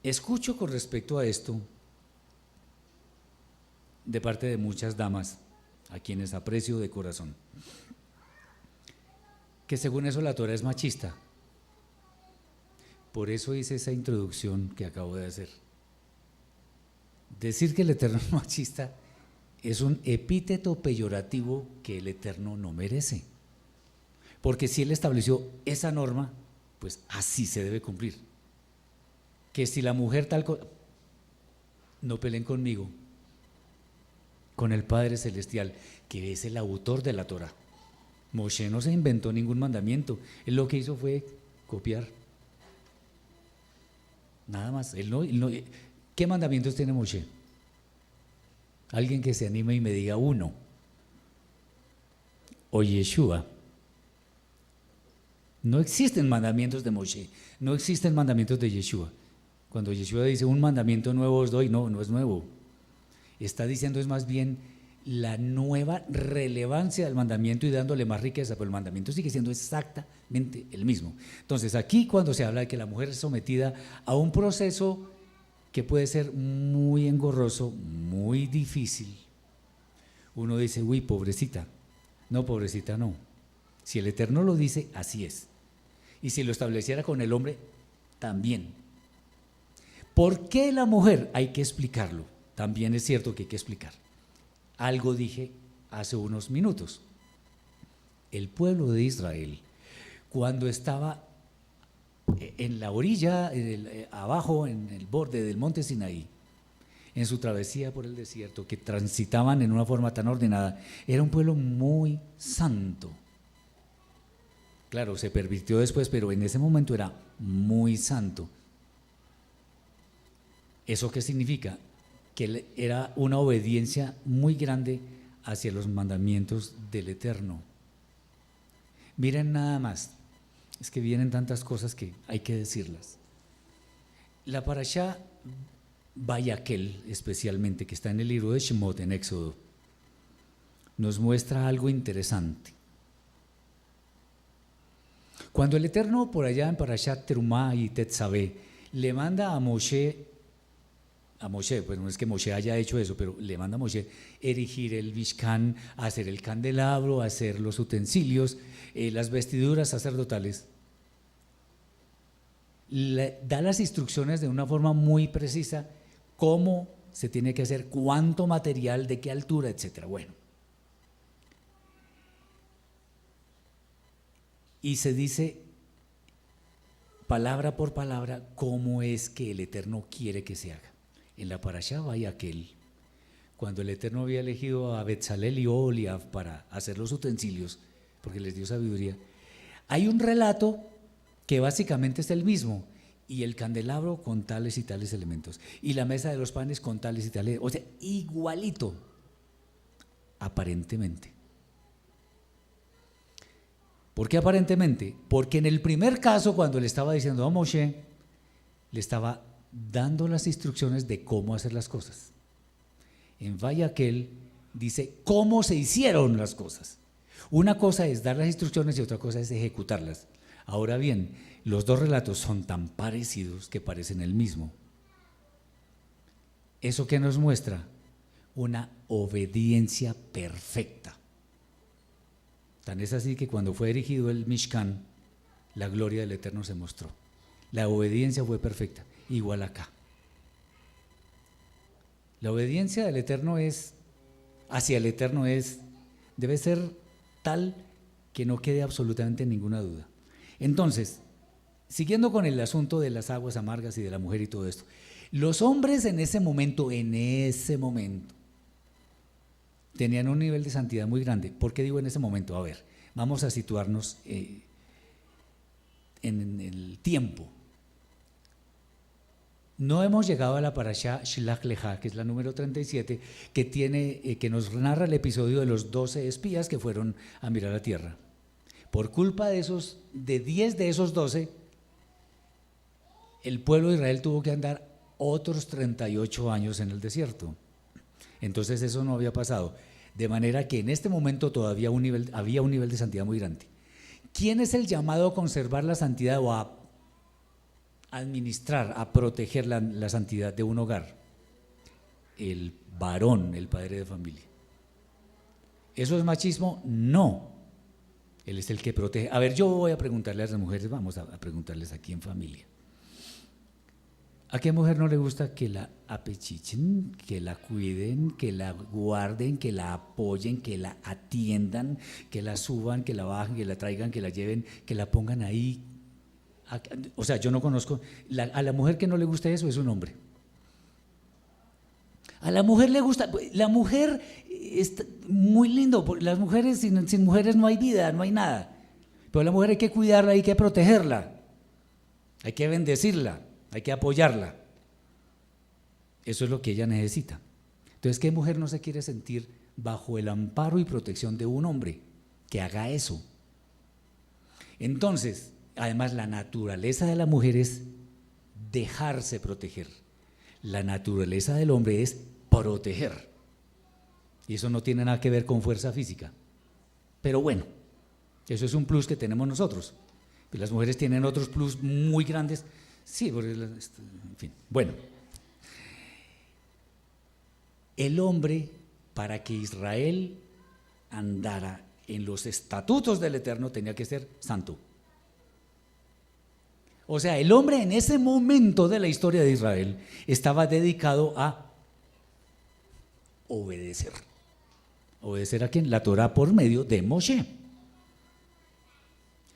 Escucho con respecto a esto de parte de muchas damas, a quienes aprecio de corazón, que según eso la Torá es machista. Por eso hice esa introducción que acabo de hacer. Decir que el Eterno es machista es un epíteto peyorativo que el Eterno no merece. Porque si Él estableció esa norma, pues así se debe cumplir. Que si la mujer tal cosa, no peleen conmigo, con el Padre Celestial, que es el autor de la Torá. Moshe no se inventó ningún mandamiento, él lo que hizo fue copiar. Nada más. ¿Qué mandamientos tiene Moshe? Alguien que se anime y me diga uno. O Yeshua. No existen mandamientos de Moshe, no existen mandamientos de Yeshua. Cuando Yeshua dice un mandamiento nuevo os doy, no es nuevo. Está diciendo es más bien la nueva relevancia del mandamiento y dándole más riqueza, pero el mandamiento sigue siendo exactamente el mismo. Entonces aquí cuando se habla de que la mujer es sometida a un proceso que puede ser muy engorroso, muy difícil, uno dice, uy, pobrecita. No, pobrecita no. Si el Eterno lo dice, así es. Y si lo estableciera con el hombre, también. ¿Por qué la mujer? Hay que explicarlo. También es cierto que hay que explicar. Algo dije hace unos minutos. El pueblo de Israel, cuando estaba en la orilla, abajo, en el borde del monte Sinaí, en su travesía por el desierto, que transitaban en una forma tan ordenada, era un pueblo muy santo. Claro, se pervirtió después, pero en ese momento era muy santo. ¿Eso qué significa? Que era una obediencia muy grande hacia los mandamientos del Eterno. Miren nada más, es que vienen tantas cosas que hay que decirlas. La parashá Vayaquel, especialmente, que está en el libro de Shemot, en Éxodo, nos muestra algo interesante. Cuando el Eterno, por allá en Parashat Terumá y Tetzabé, le manda a Moshe, pues no es que Moshe haya hecho eso, pero le manda a Moshe erigir el Mishkan, hacer el candelabro, hacer los utensilios, las vestiduras sacerdotales. Da las instrucciones de una forma muy precisa, cómo se tiene que hacer, cuánto material, de qué altura, etcétera. Bueno. Y se dice palabra por palabra cómo es que el Eterno quiere que se haga. En la parashá Vayaquel, cuando el Eterno había elegido a Betzalel y Oholiab para hacer los utensilios, porque les dio sabiduría, hay un relato que básicamente es el mismo, y el candelabro con tales y tales elementos, y la mesa de los panes con tales y tales, o sea, igualito, aparentemente. ¿Por qué aparentemente? Porque en el primer caso, cuando le estaba diciendo a Moshe, le estaba dando las instrucciones de cómo hacer las cosas. En Vayaquel dice cómo se hicieron las cosas. Una cosa es dar las instrucciones y otra cosa es ejecutarlas. Ahora bien, los dos relatos son tan parecidos que parecen el mismo. ¿Eso qué nos muestra? Una obediencia perfecta. Tan es así que cuando fue erigido el Mishkan, la gloria del Eterno se mostró. La obediencia fue perfecta, igual acá. La obediencia del Eterno hacia el Eterno debe ser tal que no quede absolutamente ninguna duda. Entonces, siguiendo con el asunto de las aguas amargas y de la mujer y todo esto, los hombres en ese momento, tenían un nivel de santidad muy grande. ¿Por qué digo en ese momento? A ver, vamos a situarnos en el tiempo. No hemos llegado a la parashá Shlach Lecha, que es la número 37, que nos narra el episodio de los 12 espías que fueron a mirar la tierra. Por culpa de 10 de esos 12, el pueblo de Israel tuvo que andar otros 38 años en el desierto. Entonces eso no había pasado. De manera que en este momento todavía había un nivel de santidad muy grande. ¿Quién es el llamado a conservar la santidad o a administrar, a proteger la santidad de un hogar? El varón, el padre de familia. ¿Eso es machismo? No. Él es el que protege. A ver, yo voy a preguntarle a las mujeres, vamos a preguntarles aquí en familia. ¿A qué mujer no le gusta que la apechichen, que la cuiden, que la guarden, que la apoyen, que la atiendan, que la suban, que la bajen, que la traigan, que la lleven, que la pongan ahí? O sea, yo no conozco, a la mujer que no le gusta eso es un hombre. A la mujer le gusta, la mujer es muy lindo, las mujeres, sin mujeres no hay vida, no hay nada. Pero a la mujer hay que cuidarla, hay que protegerla, hay que bendecirla, hay que apoyarla. Eso es lo que ella necesita. Entonces, ¿qué mujer no se quiere sentir bajo el amparo y protección de un hombre que haga eso? Entonces, además, la naturaleza de la mujer es dejarse proteger. La naturaleza del hombre es proteger. Y eso no tiene nada que ver con fuerza física. Pero bueno, eso es un plus que tenemos nosotros. Las mujeres tienen otros plus muy grandes. Sí, en fin. Bueno, el hombre, para que Israel andara en los estatutos del Eterno, tenía que ser santo. O sea, el hombre en ese momento de la historia de Israel estaba dedicado a obedecer. ¿Obedecer a quién? La Torah por medio de Moshe.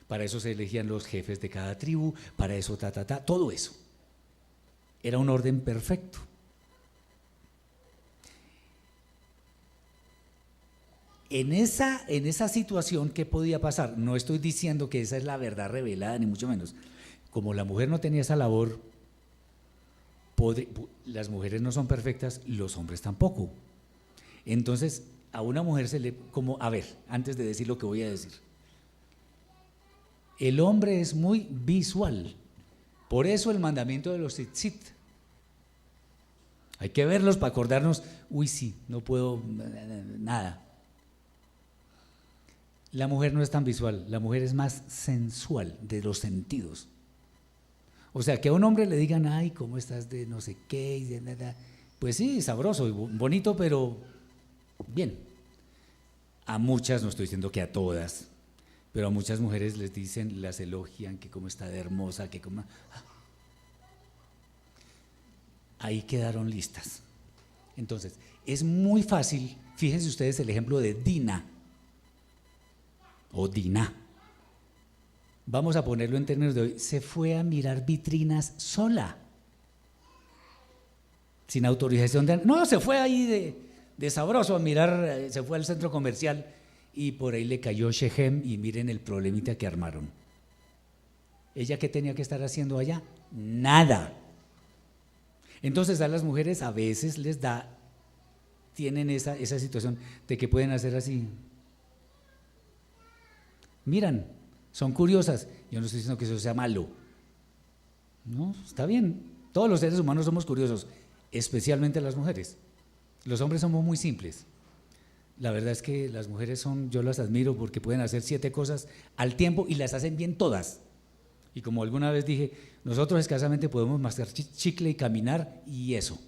Para eso se elegían los jefes de cada tribu, para eso todo eso. Era un orden perfecto. En esa situación, ¿qué podía pasar? No estoy diciendo que esa es la verdad revelada, ni mucho menos. Como la mujer no tenía esa labor, las mujeres no son perfectas, los hombres tampoco. Entonces, a una mujer antes de decir lo que voy a decir, el hombre es muy visual, por eso el mandamiento de los tzitzit. Hay que verlos para acordarnos, uy sí, no puedo, nada. La mujer no es tan visual, la mujer es más sensual, de los sentidos. O sea, que a un hombre le digan, ay, ¿cómo estás de no sé qué? Y de nada. Pues sí, sabroso y bonito, pero bien. A muchas, no estoy diciendo que a todas, pero a muchas mujeres les dicen, las elogian, que cómo está de hermosa, que cómo… Ahí quedaron listas. Entonces, es muy fácil, fíjense ustedes el ejemplo de Dina, o Diná. Vamos a ponerlo en términos de hoy, se fue a mirar vitrinas sola, sin autorización no, se fue ahí de sabroso a mirar, se fue al centro comercial y por ahí le cayó Shechem y miren el problemita que armaron. ¿Ella qué tenía que estar haciendo allá? Nada. Entonces a las mujeres a veces tienen esa situación de que pueden hacer así. Miran, son curiosas. Yo no estoy diciendo que eso sea malo. No, está bien. Todos los seres humanos somos curiosos, especialmente las mujeres. Los hombres somos muy simples. La verdad es que las mujeres son, yo las admiro porque pueden hacer 7 cosas al tiempo y las hacen bien todas. Y como alguna vez dije, nosotros escasamente podemos mascar chicle y caminar y eso.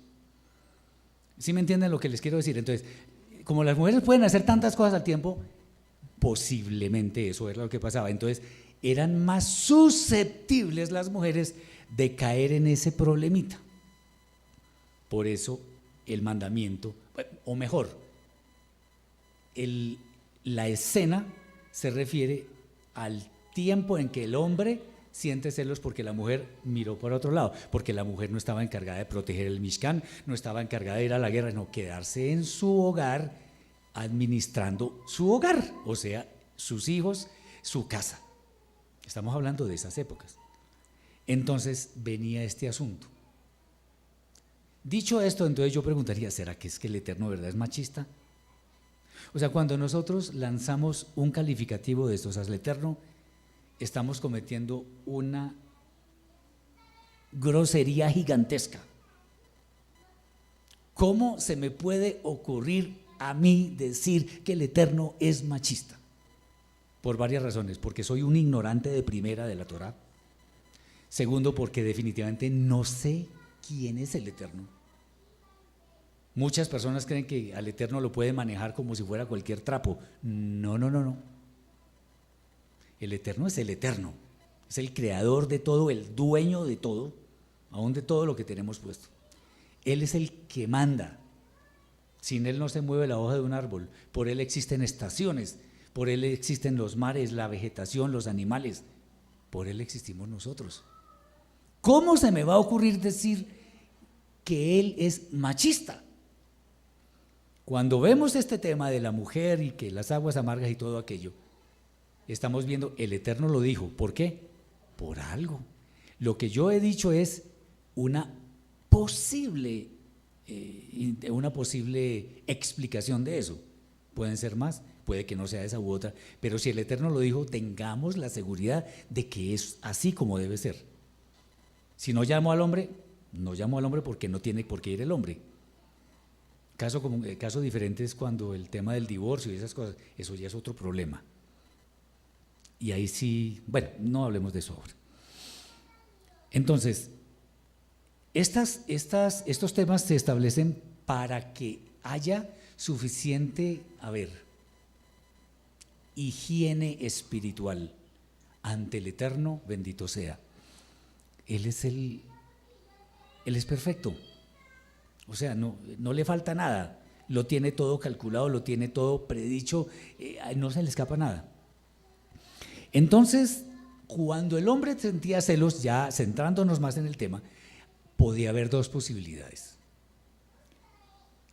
¿Sí me entienden lo que les quiero decir? Entonces, como las mujeres pueden hacer tantas cosas al tiempo, posiblemente eso era lo que pasaba. Entonces, eran más susceptibles las mujeres de caer en ese problemita. Por eso el mandamiento, o mejor, la escena se refiere al tiempo en que el hombre siente celos porque la mujer miró por otro lado, porque la mujer no estaba encargada de proteger el Mishkan, no estaba encargada de ir a la guerra, no, quedarse en su hogar administrando su hogar, o sea, sus hijos, su casa. Estamos hablando de esas épocas. Entonces venía este asunto. Dicho esto, entonces yo preguntaría, ¿será que es que el Eterno, verdad, es machista? O sea, cuando nosotros lanzamos un calificativo de estos al Eterno, estamos cometiendo una grosería gigantesca. ¿Cómo se me puede ocurrir a mí decir que el Eterno es machista? Por varias razones, porque soy un ignorante de primera de la Torá. Segundo, porque definitivamente no sé quién es el Eterno. Muchas personas creen que al Eterno lo puede manejar como si fuera cualquier trapo. No, no, no, no. El Eterno es el Eterno, es el creador de todo, el dueño de todo, aún de todo lo que tenemos puesto. Él es el que manda. Sin Él no se mueve la hoja de un árbol, por Él existen estaciones, por Él existen los mares, la vegetación, los animales, por Él existimos nosotros. ¿Cómo se me va a ocurrir decir que Él es machista? Cuando vemos este tema de la mujer y que las aguas amargas y todo aquello, estamos viendo, el Eterno lo dijo. ¿Por qué? Por algo. Lo que yo he dicho es una posible explicación de eso. Pueden ser más, puede que no sea esa u otra, pero si el Eterno lo dijo, tengamos la seguridad de que es así como debe ser. Si no llamo al hombre, no llamo al hombre porque no tiene por qué ir el hombre. Caso diferente es cuando el tema del divorcio y esas cosas, eso ya es otro problema. Y ahí sí, bueno, no hablemos de eso ahora. Entonces, estos temas se establecen para que haya suficiente, higiene espiritual ante el Eterno, bendito sea. Él es perfecto. O sea, no le falta nada, lo tiene todo calculado, lo tiene todo predicho, no se le escapa nada. Entonces, cuando el hombre sentía celos, ya centrándonos más en el tema, podía haber 2 posibilidades: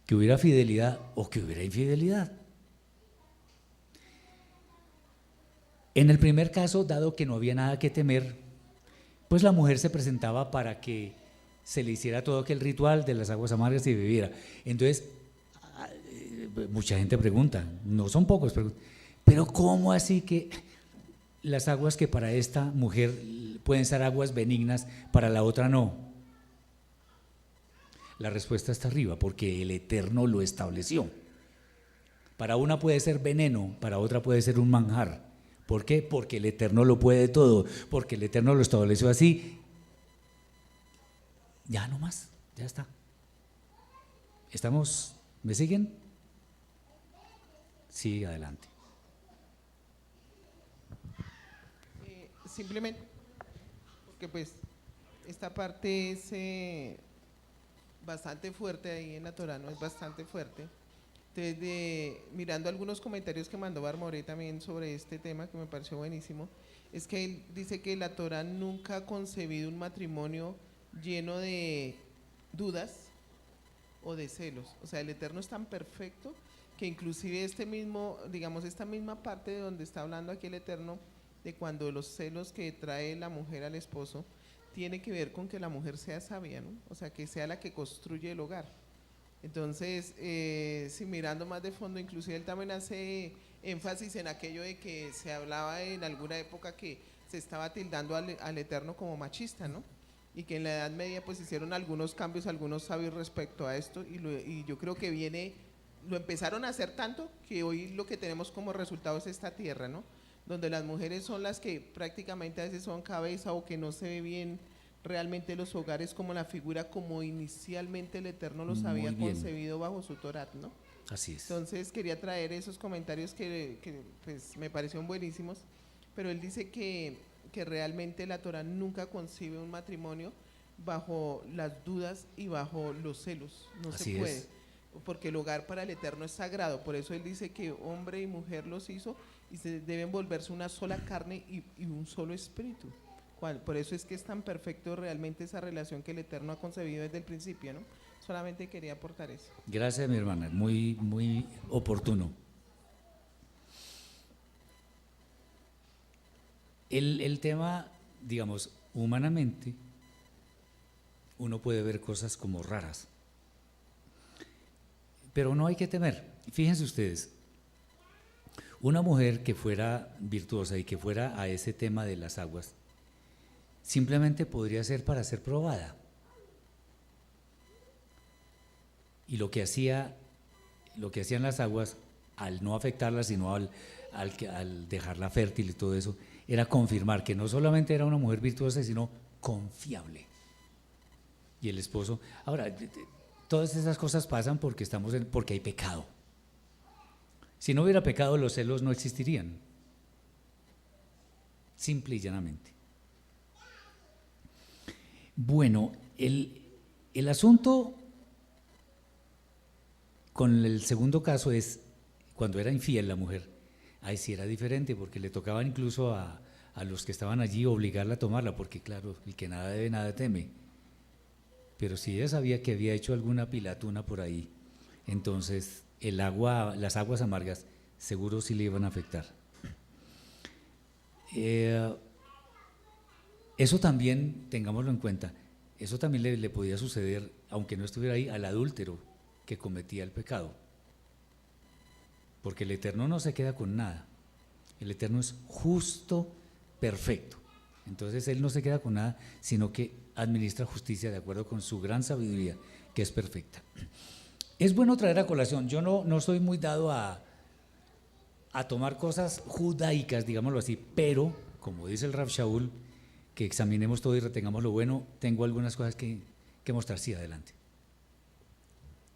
que hubiera fidelidad o que hubiera infidelidad. En el primer caso, dado que no había nada que temer, pues la mujer se presentaba para que se le hiciera todo aquel ritual de las aguas amargas y bebiera. Entonces, mucha gente pregunta, no son pocos, pero ¿cómo así que las aguas que para esta mujer pueden ser aguas benignas, para la otra no? La respuesta está arriba, porque el Eterno lo estableció. Para una puede ser veneno, para otra puede ser un manjar. ¿Por qué? Porque el Eterno lo puede todo, porque el Eterno lo estableció así. Ya no más, ya está. ¿Estamos? ¿Me siguen? Sí, adelante. Simplemente, porque pues esta parte es bastante fuerte ahí en la Torá, ¿no? Es bastante fuerte. Entonces, mirando algunos comentarios que mandó Barmoré también sobre este tema, que me pareció buenísimo, es que él dice que la Torá nunca ha concebido un matrimonio lleno de dudas o de celos. O sea, el Eterno es tan perfecto que inclusive esta misma parte de donde está hablando aquí el Eterno, de cuando los celos que trae la mujer al esposo, tiene que ver con que la mujer sea sabia, ¿no? O sea, que sea la que construye el hogar. Entonces, si mirando más de fondo, inclusive él también hace énfasis en aquello de que se hablaba en alguna época que se estaba tildando al Eterno como machista, ¿no? Y que en la Edad Media pues hicieron algunos cambios, algunos sabios respecto a esto, y yo creo que viene lo empezaron a hacer tanto que hoy lo que tenemos como resultado es esta tierra, ¿no? Donde las mujeres son las que prácticamente a veces son cabeza o que no se ve bien realmente los hogares como la figura como inicialmente el Eterno los Muy había bien. concebido bajo su Torat, ¿no? Así es. Entonces quería traer esos comentarios que, pues, me parecieron buenísimos, pero él dice que realmente la Torah nunca concibe un matrimonio bajo las dudas y bajo los celos, no Así se puede, es. porque el hogar para el Eterno es sagrado, por eso él dice que hombre y mujer los hizo y se deben volverse una sola carne y un solo espíritu. Por eso es que es tan perfecto realmente esa relación que el Eterno ha concebido desde el principio, ¿no? Solamente quería aportar eso. Gracias, mi hermana, muy, muy oportuno. El tema, digamos, humanamente, uno puede ver cosas como raras, pero no hay que temer. Fíjense ustedes, una mujer que fuera virtuosa y que fuera a ese tema de las aguas, simplemente podría ser para ser probada. Y lo que hacían las aguas, al no afectarla, sino al dejarla fértil y todo eso, era confirmar que no solamente era una mujer virtuosa, sino confiable. Y el esposo, ahora, todas esas cosas pasan porque porque hay pecado. Si no hubiera pecado, los celos no existirían. Simple y llanamente. Bueno, el asunto con el segundo caso es cuando era infiel la mujer. Ahí sí era diferente, porque le tocaba incluso a los que estaban allí obligarla a tomarla, porque claro, el que nada debe, nada teme. Pero si ella sabía que había hecho alguna pilatuna por ahí, entonces las aguas amargas seguro sí le iban a afectar. Eso también, tengámoslo en cuenta, eso también le podía suceder, aunque no estuviera ahí, al adúltero que cometía el pecado. Porque el Eterno no se queda con nada. El Eterno es justo, perfecto. Entonces Él no se queda con nada, sino que administra justicia de acuerdo con su gran sabiduría, que es perfecta. Es bueno traer a colación, yo no soy muy dado a tomar cosas judaicas, digámoslo así, pero, como dice el Rav Shaul, que examinemos todo y retengamos lo bueno, tengo algunas cosas que mostrar. Sí, adelante.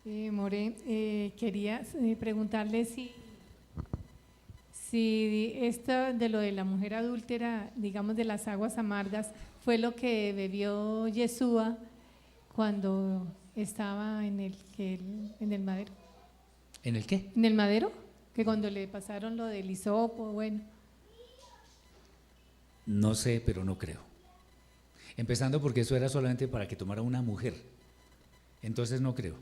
More, quería preguntarle si esto de lo de la mujer adúltera, digamos de las aguas amargas, fue lo que bebió Yeshua cuando estaba en el madero. ¿En el qué? En el madero, que cuando le pasaron lo del hisopo, bueno. No sé, pero no creo. Empezando porque eso era solamente para que tomara una mujer. Entonces no creo.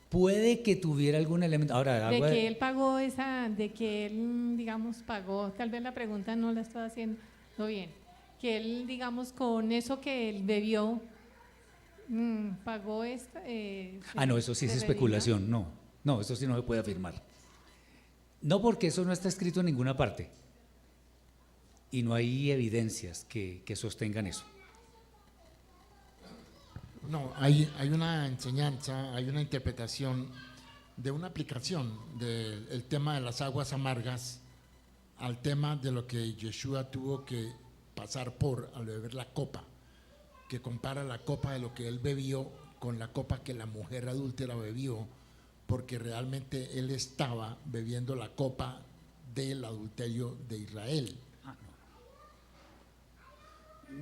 Puede que tuviera algún elemento. Ahora, de que él pagó de que él, digamos, pagó, tal vez la pregunta no la estoy haciendo bien, que él, digamos, con eso que él bebió, pagó esta. No, eso sí es especulación, no, eso sí no se puede afirmar. No, porque eso no está escrito en ninguna parte y no hay evidencias que sostengan eso. No, hay una enseñanza, hay una interpretación de una aplicación del tema de las aguas amargas al tema de lo que Yeshua tuvo que pasar al beber la copa, que compara la copa de lo que él bebió con la copa que la mujer adúltera bebió, porque realmente él estaba bebiendo la copa del adulterio de Israel.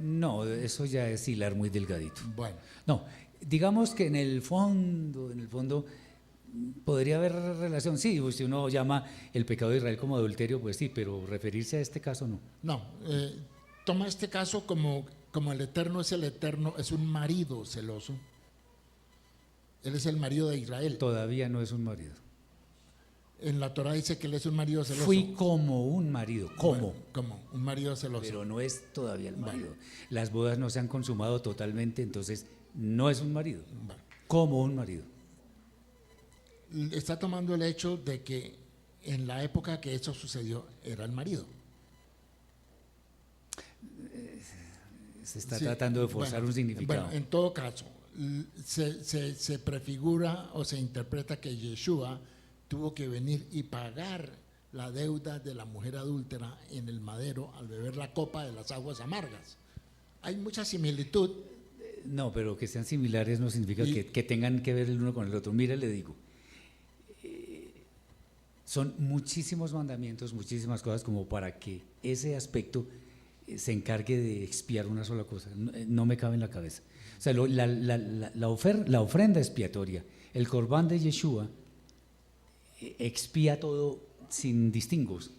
No, eso ya es hilar muy delgadito. Bueno. No, digamos que en el fondo podría haber relación. Sí, si uno llama el pecado de Israel como adulterio, pues sí, pero referirse a este caso no. No, toma este caso como el Eterno, es un marido celoso. Él es el marido de Israel. Todavía no es un marido. En la Torah dice que él es un marido celoso. Fui como un marido, como un marido celoso. Pero no es todavía el marido. Vale. Las bodas no se han consumado totalmente, entonces no es un marido. Vale. Como un marido. Está tomando el hecho de que en la época que eso sucedió era el marido. Se está tratando de forzar un significado. Bueno, en todo caso, se prefigura o se interpreta que Yeshua tuvo que venir y pagar la deuda de la mujer adúltera en el madero al beber la copa de las aguas amargas. Hay mucha similitud. No, pero que sean similares no significa Y- que tengan que ver el uno con el otro. Mira, le digo, son muchísimos mandamientos, muchísimas cosas como para que ese aspecto se encargue de expiar una sola cosa. No me cabe en la cabeza. O sea, la ofrenda expiatoria, el corbán de Yeshua, expía todo sin distingos.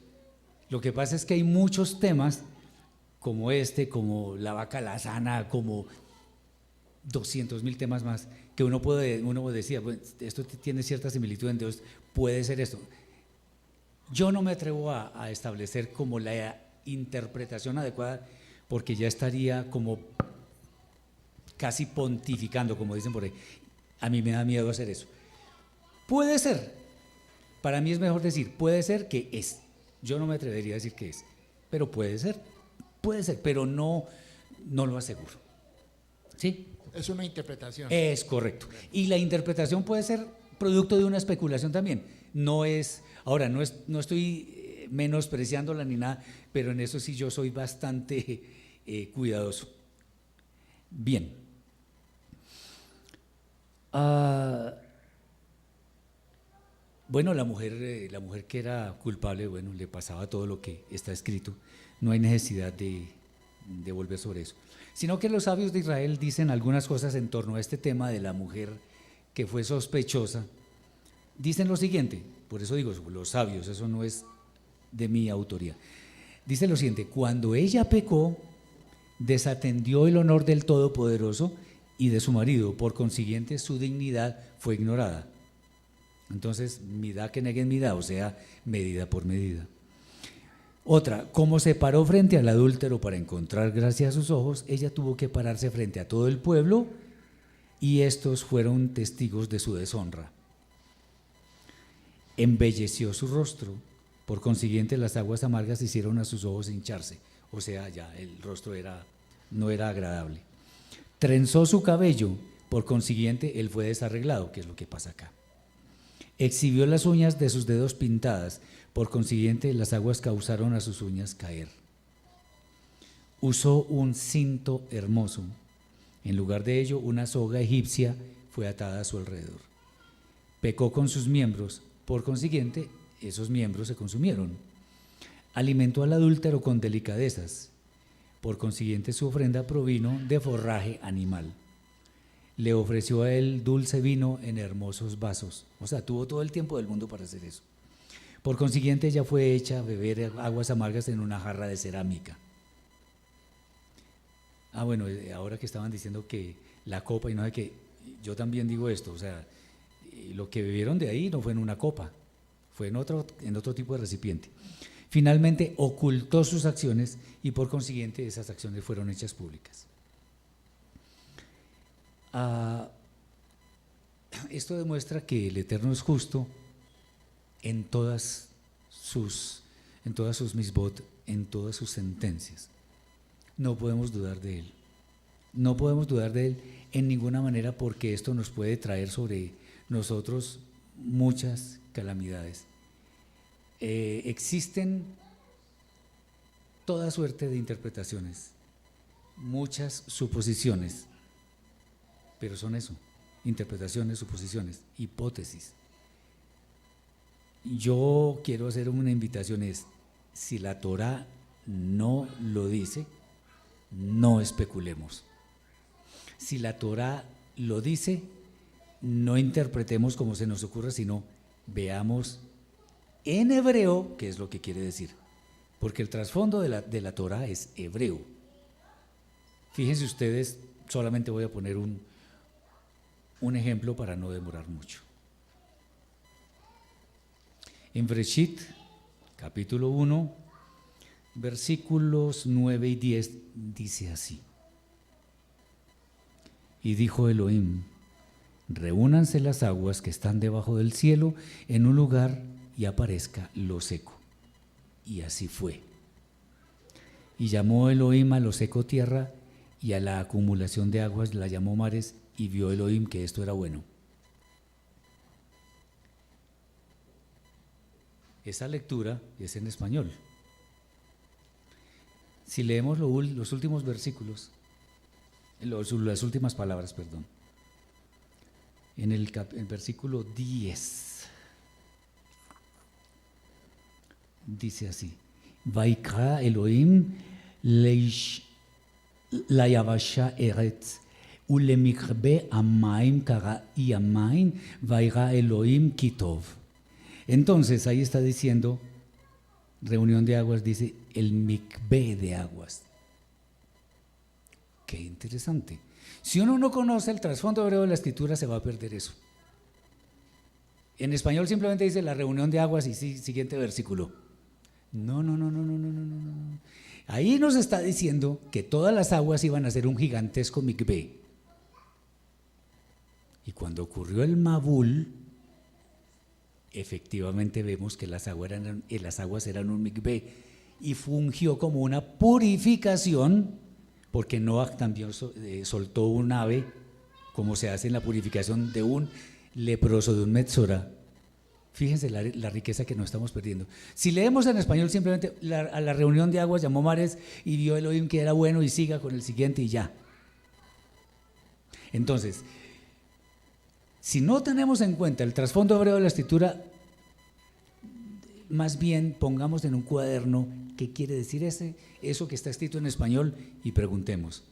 Lo que pasa es que hay muchos temas como este, como la vaca lazana, como 200.000 temas más, que uno decía, bueno, esto tiene cierta similitud, entonces puede ser esto. Yo no me atrevo a establecer como la interpretación adecuada, porque ya estaría como casi pontificando, como dicen por ahí. A mí me da miedo hacer eso. Puede ser, para mí es mejor decir, puede ser que es. Yo no me atrevería a decir que es, pero puede ser, pero no lo aseguro. ¿Sí? Es una interpretación. Es correcto. Y la interpretación puede ser producto de una especulación también. No estoy menospreciándola ni nada, pero en eso sí yo soy bastante cuidadoso. Bien. Bueno, la mujer que era culpable, bueno, le pasaba todo lo que está escrito. No hay necesidad de volver sobre eso. Sino que los sabios de Israel dicen algunas cosas en torno a este tema de la mujer que fue sospechosa. Dicen lo siguiente, por eso digo, los sabios, eso no es de mi autoría. Dice lo siguiente: cuando ella pecó, desatendió el honor del Todopoderoso y de su marido, por consiguiente su dignidad fue ignorada. Entonces, midá que neguen midá, o sea, medida por medida. Otra, como se paró frente al adúltero para encontrar gracia a sus ojos, ella tuvo que pararse frente a todo el pueblo y estos fueron testigos de su deshonra. Embelleció su rostro, por consiguiente las aguas amargas hicieron a sus ojos hincharse, o sea, ya el rostro no era agradable. Trenzó su cabello, por consiguiente él fue desarreglado, que es lo que pasa acá. Exhibió las uñas de sus dedos pintadas, por consiguiente las aguas causaron a sus uñas caer. Usó un cinto hermoso, en lugar de ello una soga egipcia fue atada a su alrededor. Pecó con sus miembros, por consiguiente esos miembros se consumieron. Alimentó al adúltero con delicadezas, por consiguiente su ofrenda provino de forraje animal. Le ofreció a él dulce vino en hermosos vasos, o sea, tuvo todo el tiempo del mundo para hacer eso. Por consiguiente ella fue hecha a beber aguas amargas en una jarra de cerámica. Bueno, ahora que estaban diciendo que la copa y no sé qué, yo también digo esto, o sea, lo que bebieron de ahí no fue en una copa, fue en otro tipo de recipiente. Finalmente ocultó sus acciones y por consiguiente esas acciones fueron hechas públicas. Esto demuestra que el Eterno es justo en todas sus misbot, en todas sus sentencias. No podemos dudar de él. No podemos dudar de él en ninguna manera, porque esto nos puede traer sobre nosotros muchas calamidades. Existen toda suerte de interpretaciones, muchas suposiciones, pero son eso, interpretaciones, suposiciones, hipótesis. Yo quiero hacer una invitación, si la Torá no lo dice, no especulemos. Si la Torá lo dice, no interpretemos como se nos ocurra, sino veamos en hebreo qué es lo que quiere decir, porque el trasfondo de la Torá es hebreo. Fíjense ustedes, solamente voy a poner un ejemplo para no demorar mucho. En Bereshit, capítulo 1, versículos 9 y 10, dice así: y dijo Elohim, reúnanse las aguas que están debajo del cielo en un lugar y aparezca lo seco. Y así fue. Y llamó Elohim a lo seco tierra, y a la acumulación de aguas la llamó mares, y vio Elohim que esto era bueno. Esa lectura es en español. Si leemos los últimos versículos, las últimas palabras, perdón, en el versículo 10, dice así: Vaikra Elohim layavasha eretz ulemikbe amaim kara yamain vaira Elohim kitov. Entonces ahí está diciendo, reunión de aguas, dice el mikbe de aguas. Qué interesante. Si uno no conoce el trasfondo hebreo de la escritura, se va a perder eso. En español simplemente dice la reunión de aguas y siguiente versículo. No. Ahí nos está diciendo que todas las aguas iban a ser un gigantesco mikbe. Y cuando ocurrió el Mabul, efectivamente vemos que las aguas eran un mikve y fungió como una purificación, porque Noah también soltó un ave, como se hace en la purificación de un leproso, de un metzora. Fíjense la riqueza que nos estamos perdiendo. Si leemos en español simplemente a la reunión de aguas llamó mares y vio Elohim que era bueno y siga con el siguiente y ya. Entonces, si no tenemos en cuenta el trasfondo hebreo de la escritura, más bien pongamos en un cuaderno qué quiere decir eso que está escrito en español y preguntemos,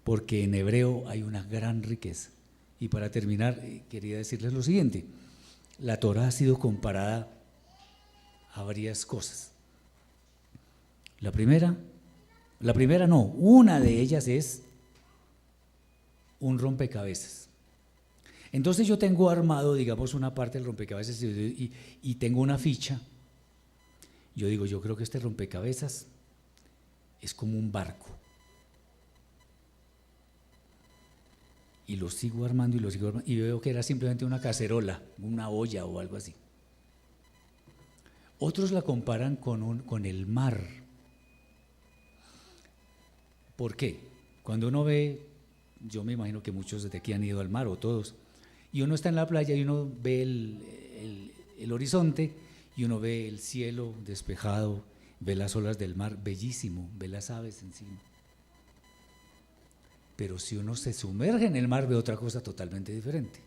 porque en hebreo hay una gran riqueza. Y para terminar, quería decirles lo siguiente: la Torah ha sido comparada a varias cosas. Una de ellas es un rompecabezas. Entonces yo tengo armado, digamos, una parte del rompecabezas y tengo una ficha. Yo digo, yo creo que este rompecabezas es como un barco. Y lo sigo armando y veo que era simplemente una cacerola, una olla o algo así. Otros la comparan con el mar. ¿Por qué? Cuando uno ve, yo me imagino que muchos desde aquí han ido al mar o todos, y uno está en la playa y uno ve el horizonte y uno ve el cielo despejado, ve las olas del mar, bellísimo, ve las aves encima. Pero si uno se sumerge en el mar, ve otra cosa totalmente diferente.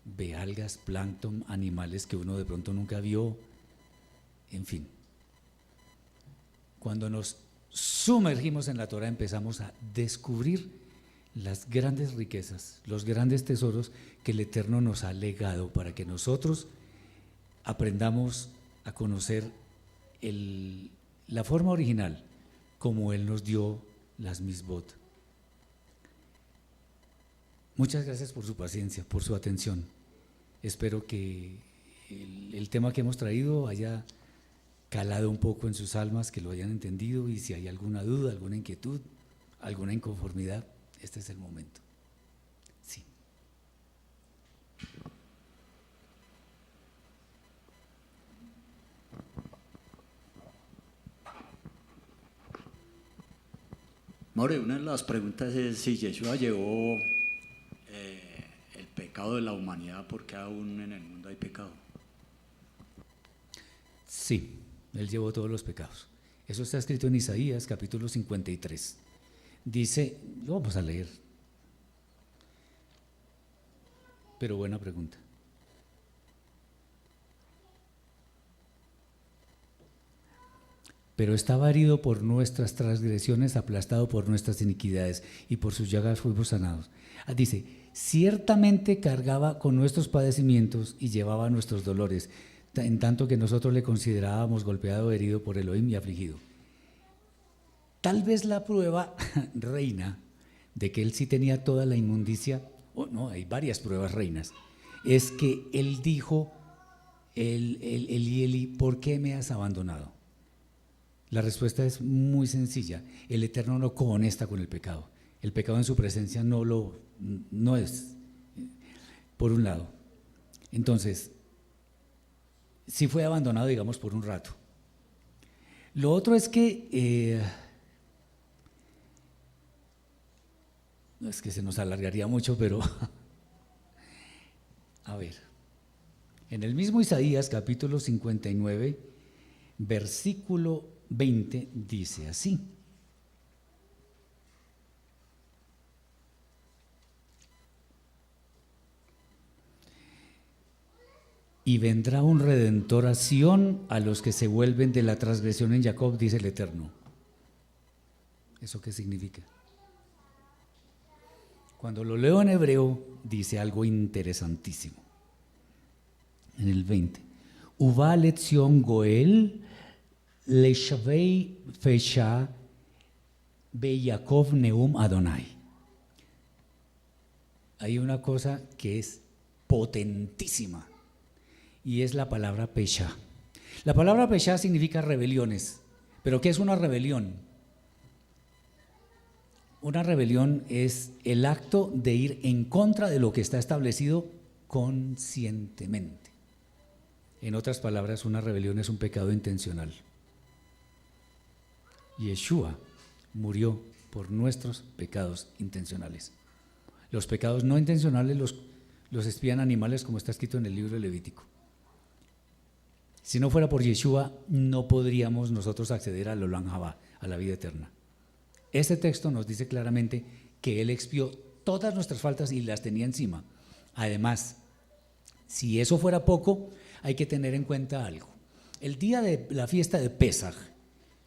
Ve algas, plancton, animales que uno de pronto nunca vio, en fin. Cuando nos sumergimos en la Torah, empezamos a descubrir las grandes riquezas, los grandes tesoros que el Eterno nos ha legado para que nosotros aprendamos a conocer la forma original como Él nos dio las misbot. Muchas gracias por su paciencia, por su atención. Espero que el tema que hemos traído haya calado un poco en sus almas, que lo hayan entendido, y si hay alguna duda, alguna inquietud, alguna inconformidad, este es el momento. Sí. More, una de las preguntas es si Yeshua llevó el pecado de la humanidad, porque aún en el mundo hay pecado. Sí, Él llevó todos los pecados. Eso está escrito en Isaías capítulo 53. Dice, lo vamos a leer, pero buena pregunta. Pero estaba herido por nuestras transgresiones, aplastado por nuestras iniquidades, y por sus llagas fuimos sanados. Dice, ciertamente cargaba con nuestros padecimientos y llevaba nuestros dolores, en tanto que nosotros le considerábamos golpeado, herido por Elohim y afligido. Tal vez la prueba reina de que él sí tenía toda la inmundicia, no, hay varias pruebas reinas, es que él dijo, Eli, ¿por qué me has abandonado? La respuesta es muy sencilla: el Eterno no conecta con el pecado. El pecado en su presencia no es, por un lado. Entonces, sí fue abandonado, digamos, por un rato. Lo otro es que es que se nos alargaría mucho, pero a ver, en el mismo Isaías capítulo 59, versículo 20 dice así: y vendrá un redentor a Sión, a los que se vuelven de la transgresión en Jacob, dice el Eterno. ¿Eso qué significa? Cuando lo leo en hebreo, dice algo interesantísimo. En el 20. Uva lección Goel, leshavei fesha, be Jacob neum Adonai. Hay una cosa que es potentísima, y es la palabra pesha. La palabra pesha significa rebeliones. ¿Pero qué es una rebelión? Una rebelión es el acto de ir en contra de lo que está establecido conscientemente. En otras palabras, una rebelión es un pecado intencional. Yeshua murió por nuestros pecados intencionales. Los pecados no intencionales los espían animales, como está escrito en el libro de Levítico. Si no fuera por Yeshua, no podríamos nosotros acceder al Olam Haba, a la vida eterna. Este texto nos dice claramente que Él expió todas nuestras faltas y las tenía encima. Además, si eso fuera poco, hay que tener en cuenta algo. El día de la fiesta de Pesaj,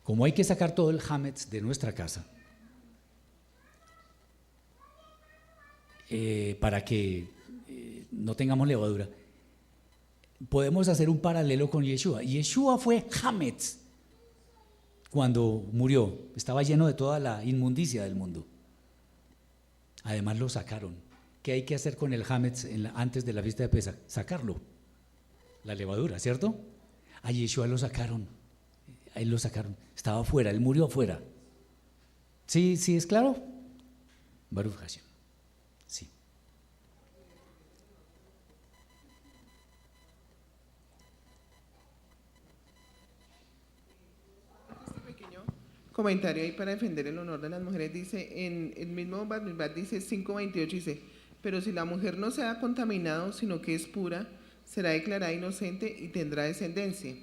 como hay que sacar todo el hametz de nuestra casa, para que no tengamos levadura, podemos hacer un paralelo con Yeshua. Yeshua fue hametz cuando murió, estaba lleno de toda la inmundicia del mundo. Además lo sacaron. ¿Qué hay que hacer con el hametz antes de la fiesta de Pesaj? Sacarlo, la levadura, ¿cierto? A Yeshua lo sacaron, a él lo sacaron, estaba afuera, él murió afuera. ¿Sí es claro? Baruch Hashem, sí. Comentario ahí para defender el honor de las mujeres. Dice, en el mismo Bar Mitzvah dice 5:28, dice: pero si la mujer no se ha contaminado, sino que es pura, será declarada inocente y tendrá descendencia.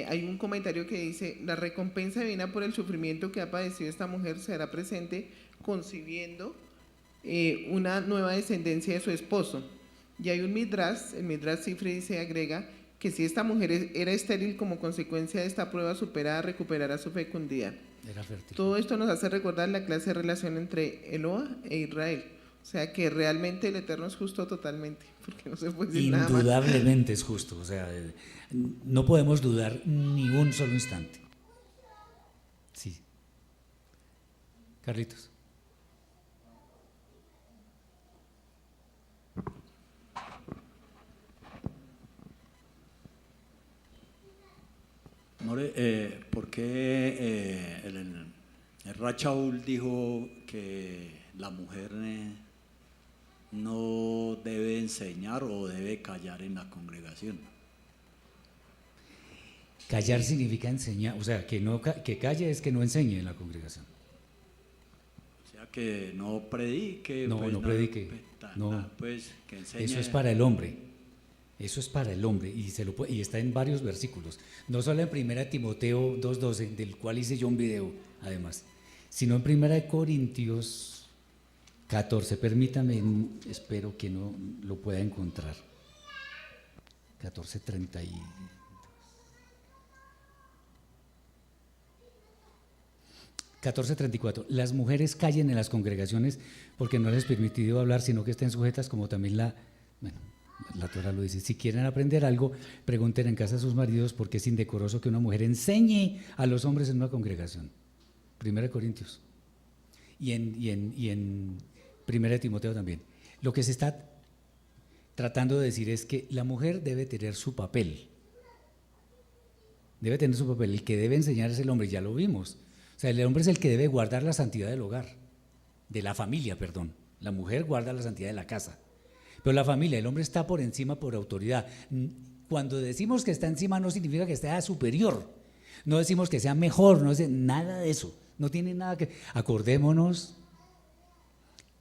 Hay un comentario que dice: la recompensa divina por el sufrimiento que ha padecido esta mujer será presente concibiendo una nueva descendencia de su esposo. Y hay un Midrash, el Midrash Sifri dice, agrega, que si esta mujer era estéril como consecuencia de esta prueba superada, recuperará su fecundidad. Era fértil. Todo esto nos hace recordar la clase de relación entre Eloa e Israel. O sea que realmente el Eterno es justo totalmente, porque no se puede decir nada más. Indudablemente es justo, o sea, no podemos dudar ni un solo instante. Sí. Carlitos. More, ¿por qué el Rachaul dijo que la mujer no debe enseñar o debe callar en la congregación? Callar significa enseñar, o sea, que calle es que no enseñe en la congregación. O sea, que no predique. No, pues, no predique. No. Pues, que enseñe. Eso es para el hombre. Eso es para el hombre y está en varios versículos. No solo en 1 Timoteo 2:12, del cual hice yo un video, además, sino en 1 Corintios 14. Permítame, espero que no lo pueda encontrar. 14:32. 14:34. Las mujeres callen en las congregaciones porque no les es permitido hablar, sino que estén sujetas, como también la Torah lo dice. Si quieren aprender algo, pregunten en casa a sus maridos, porque es indecoroso que una mujer enseñe a los hombres en una congregación. 1 Corintios. Y en 1 Timoteo también. Lo que se está tratando de decir es que la mujer debe tener su papel. Debe tener su papel. El que debe enseñar es el hombre, ya lo vimos. O sea, el hombre es el que debe guardar la santidad del hogar, de la familia, perdón. La mujer guarda la santidad de la casa. Pero la familia, el hombre está por encima por autoridad. Cuando decimos que está encima no significa que sea superior. No decimos que sea mejor, no es nada de eso. No tiene nada que… Acordémonos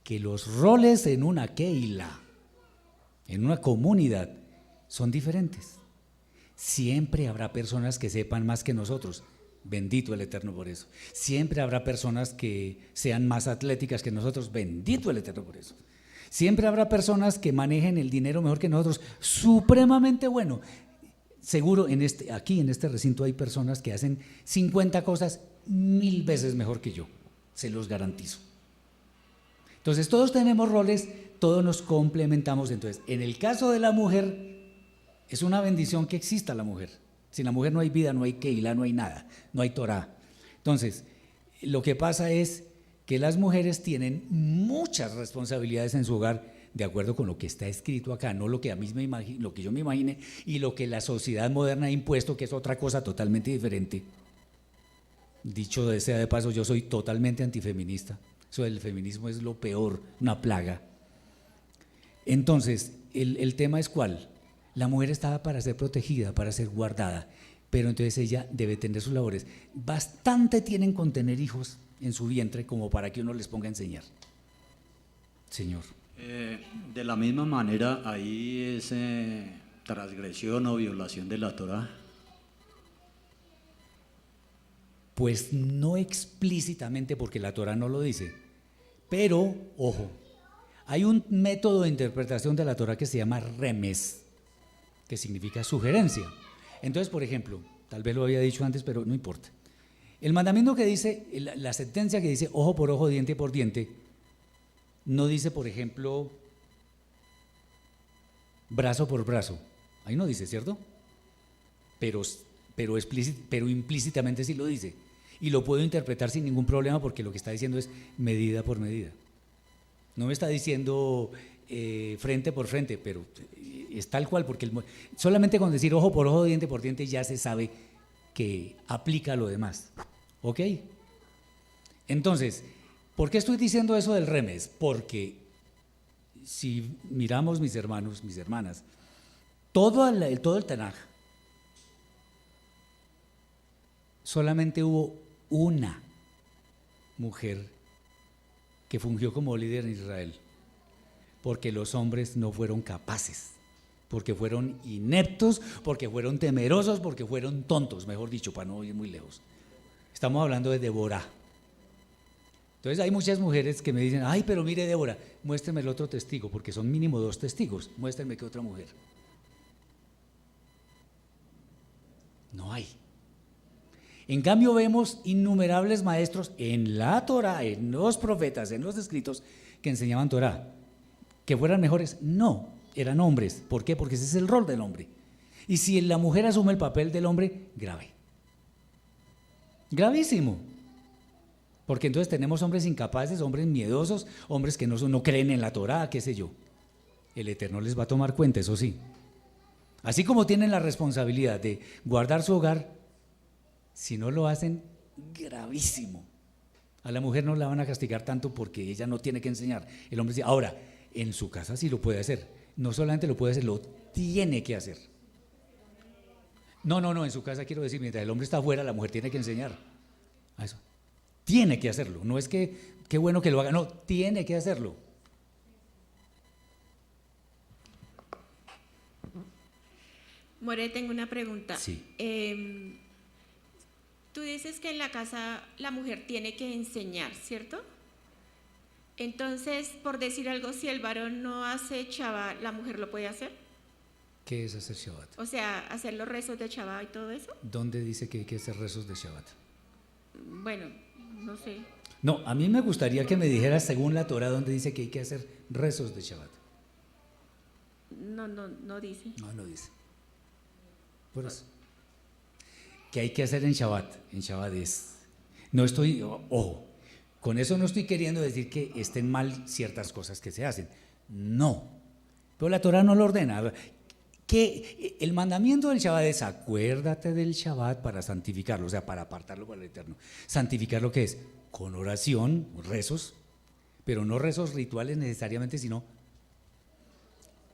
que los roles en una keila, en una comunidad, son diferentes. Siempre habrá personas que sepan más que nosotros, bendito el Eterno por eso. Siempre habrá personas que sean más atléticas que nosotros, bendito el Eterno por eso. Siempre habrá personas que manejen el dinero mejor que nosotros, supremamente bueno. Seguro aquí en este recinto hay personas que hacen 50 cosas 1000 veces mejor que yo, se los garantizo. Entonces todos tenemos roles, todos nos complementamos. Entonces, en el caso de la mujer, es una bendición que exista la mujer. Sin la mujer no hay vida, no hay Keilah, no hay nada, no hay Torah. Entonces, lo que pasa es que las mujeres tienen muchas responsabilidades en su hogar, de acuerdo con lo que está escrito acá, no lo que a mí me imagino, lo que yo me imagine y lo que la sociedad moderna ha impuesto, que es otra cosa totalmente diferente. Dicho sea de paso, yo soy totalmente antifeminista. Eso del feminismo es lo peor, una plaga. Entonces, el tema es ¿cuál? La mujer estaba para ser protegida, para ser guardada, pero entonces ella debe tener sus labores. Bastante tienen con tener hijos en su vientre como para que uno les ponga a enseñar. Señor. De la misma manera, ahí es transgresión o violación de la Torah. Pues no explícitamente, porque la Torah no lo dice, pero, ojo, hay un método de interpretación de la Torah que se llama remes, que significa sugerencia. Entonces, por ejemplo, tal vez lo había dicho antes, pero no importa. El mandamiento que dice, la sentencia que dice ojo por ojo, diente por diente, no dice, por ejemplo, brazo por brazo. Ahí no dice, ¿cierto? Pero implícitamente sí lo dice. Y lo puedo interpretar sin ningún problema porque lo que está diciendo es medida por medida. No me está diciendo frente por frente, pero es tal cual, porque solamente con decir ojo por ojo, diente por diente ya se sabe que aplica lo demás. ¿Ok? Entonces, ¿por qué estoy diciendo eso del remes? Porque si miramos, mis hermanos, mis hermanas, todo el Tanaj, solamente hubo una mujer que fungió como líder en Israel, porque los hombres no fueron capaces, porque fueron ineptos, porque fueron temerosos, porque fueron tontos, mejor dicho, para no ir muy lejos. Estamos hablando de Débora. Entonces hay muchas mujeres que me dicen, ay, pero mire Débora, muéstreme el otro testigo, porque son mínimo 2 testigos, muéstrenme qué otra mujer. No hay. En cambio vemos innumerables maestros en la Torah, en los profetas, en los escritos que enseñaban Torah. ¿Que fueran mejores? No, eran hombres. ¿Por qué? Porque ese es el rol del hombre. Y si la mujer asume el papel del hombre, grave. Gravísimo. Porque entonces tenemos hombres incapaces, hombres miedosos, hombres que no creen en la Torah, qué sé yo. El Eterno les va a tomar cuenta, eso sí. Así como tienen la responsabilidad de guardar su hogar, si no lo hacen, gravísimo. A la mujer no la van a castigar tanto porque ella no tiene que enseñar. El hombre dice, ahora, en su casa sí lo puede hacer. No solamente lo puede hacer, lo tiene que hacer. No, en su casa quiero decir, mientras el hombre está afuera, la mujer tiene que enseñar. A eso. Tiene que hacerlo. No es que, qué bueno que lo haga, no, tiene que hacerlo. More, tengo una pregunta. Sí. Tú dices que en la casa la mujer tiene que enseñar, ¿cierto? Entonces, por decir algo, si el varón no hace Shabbat, ¿la mujer lo puede hacer? ¿Qué es hacer Shabbat? O sea, hacer los rezos de Shabbat y todo eso. ¿Dónde dice que hay que hacer rezos de Shabbat? Bueno, no sé. No, a mí me gustaría que me dijeras según la Torah dónde dice que hay que hacer rezos de Shabbat. No dice. No dice. Por eso. ¿Qué hay que hacer en Shabbat? En Shabbat es, no estoy, ojo, con eso no estoy queriendo decir que estén mal ciertas cosas que se hacen, no, pero la Torah no lo ordena. Que el mandamiento del Shabbat es acuérdate del Shabbat para santificarlo, o sea, para apartarlo para el Eterno. Santificar lo que es, con oración, rezos, pero no rezos rituales necesariamente, sino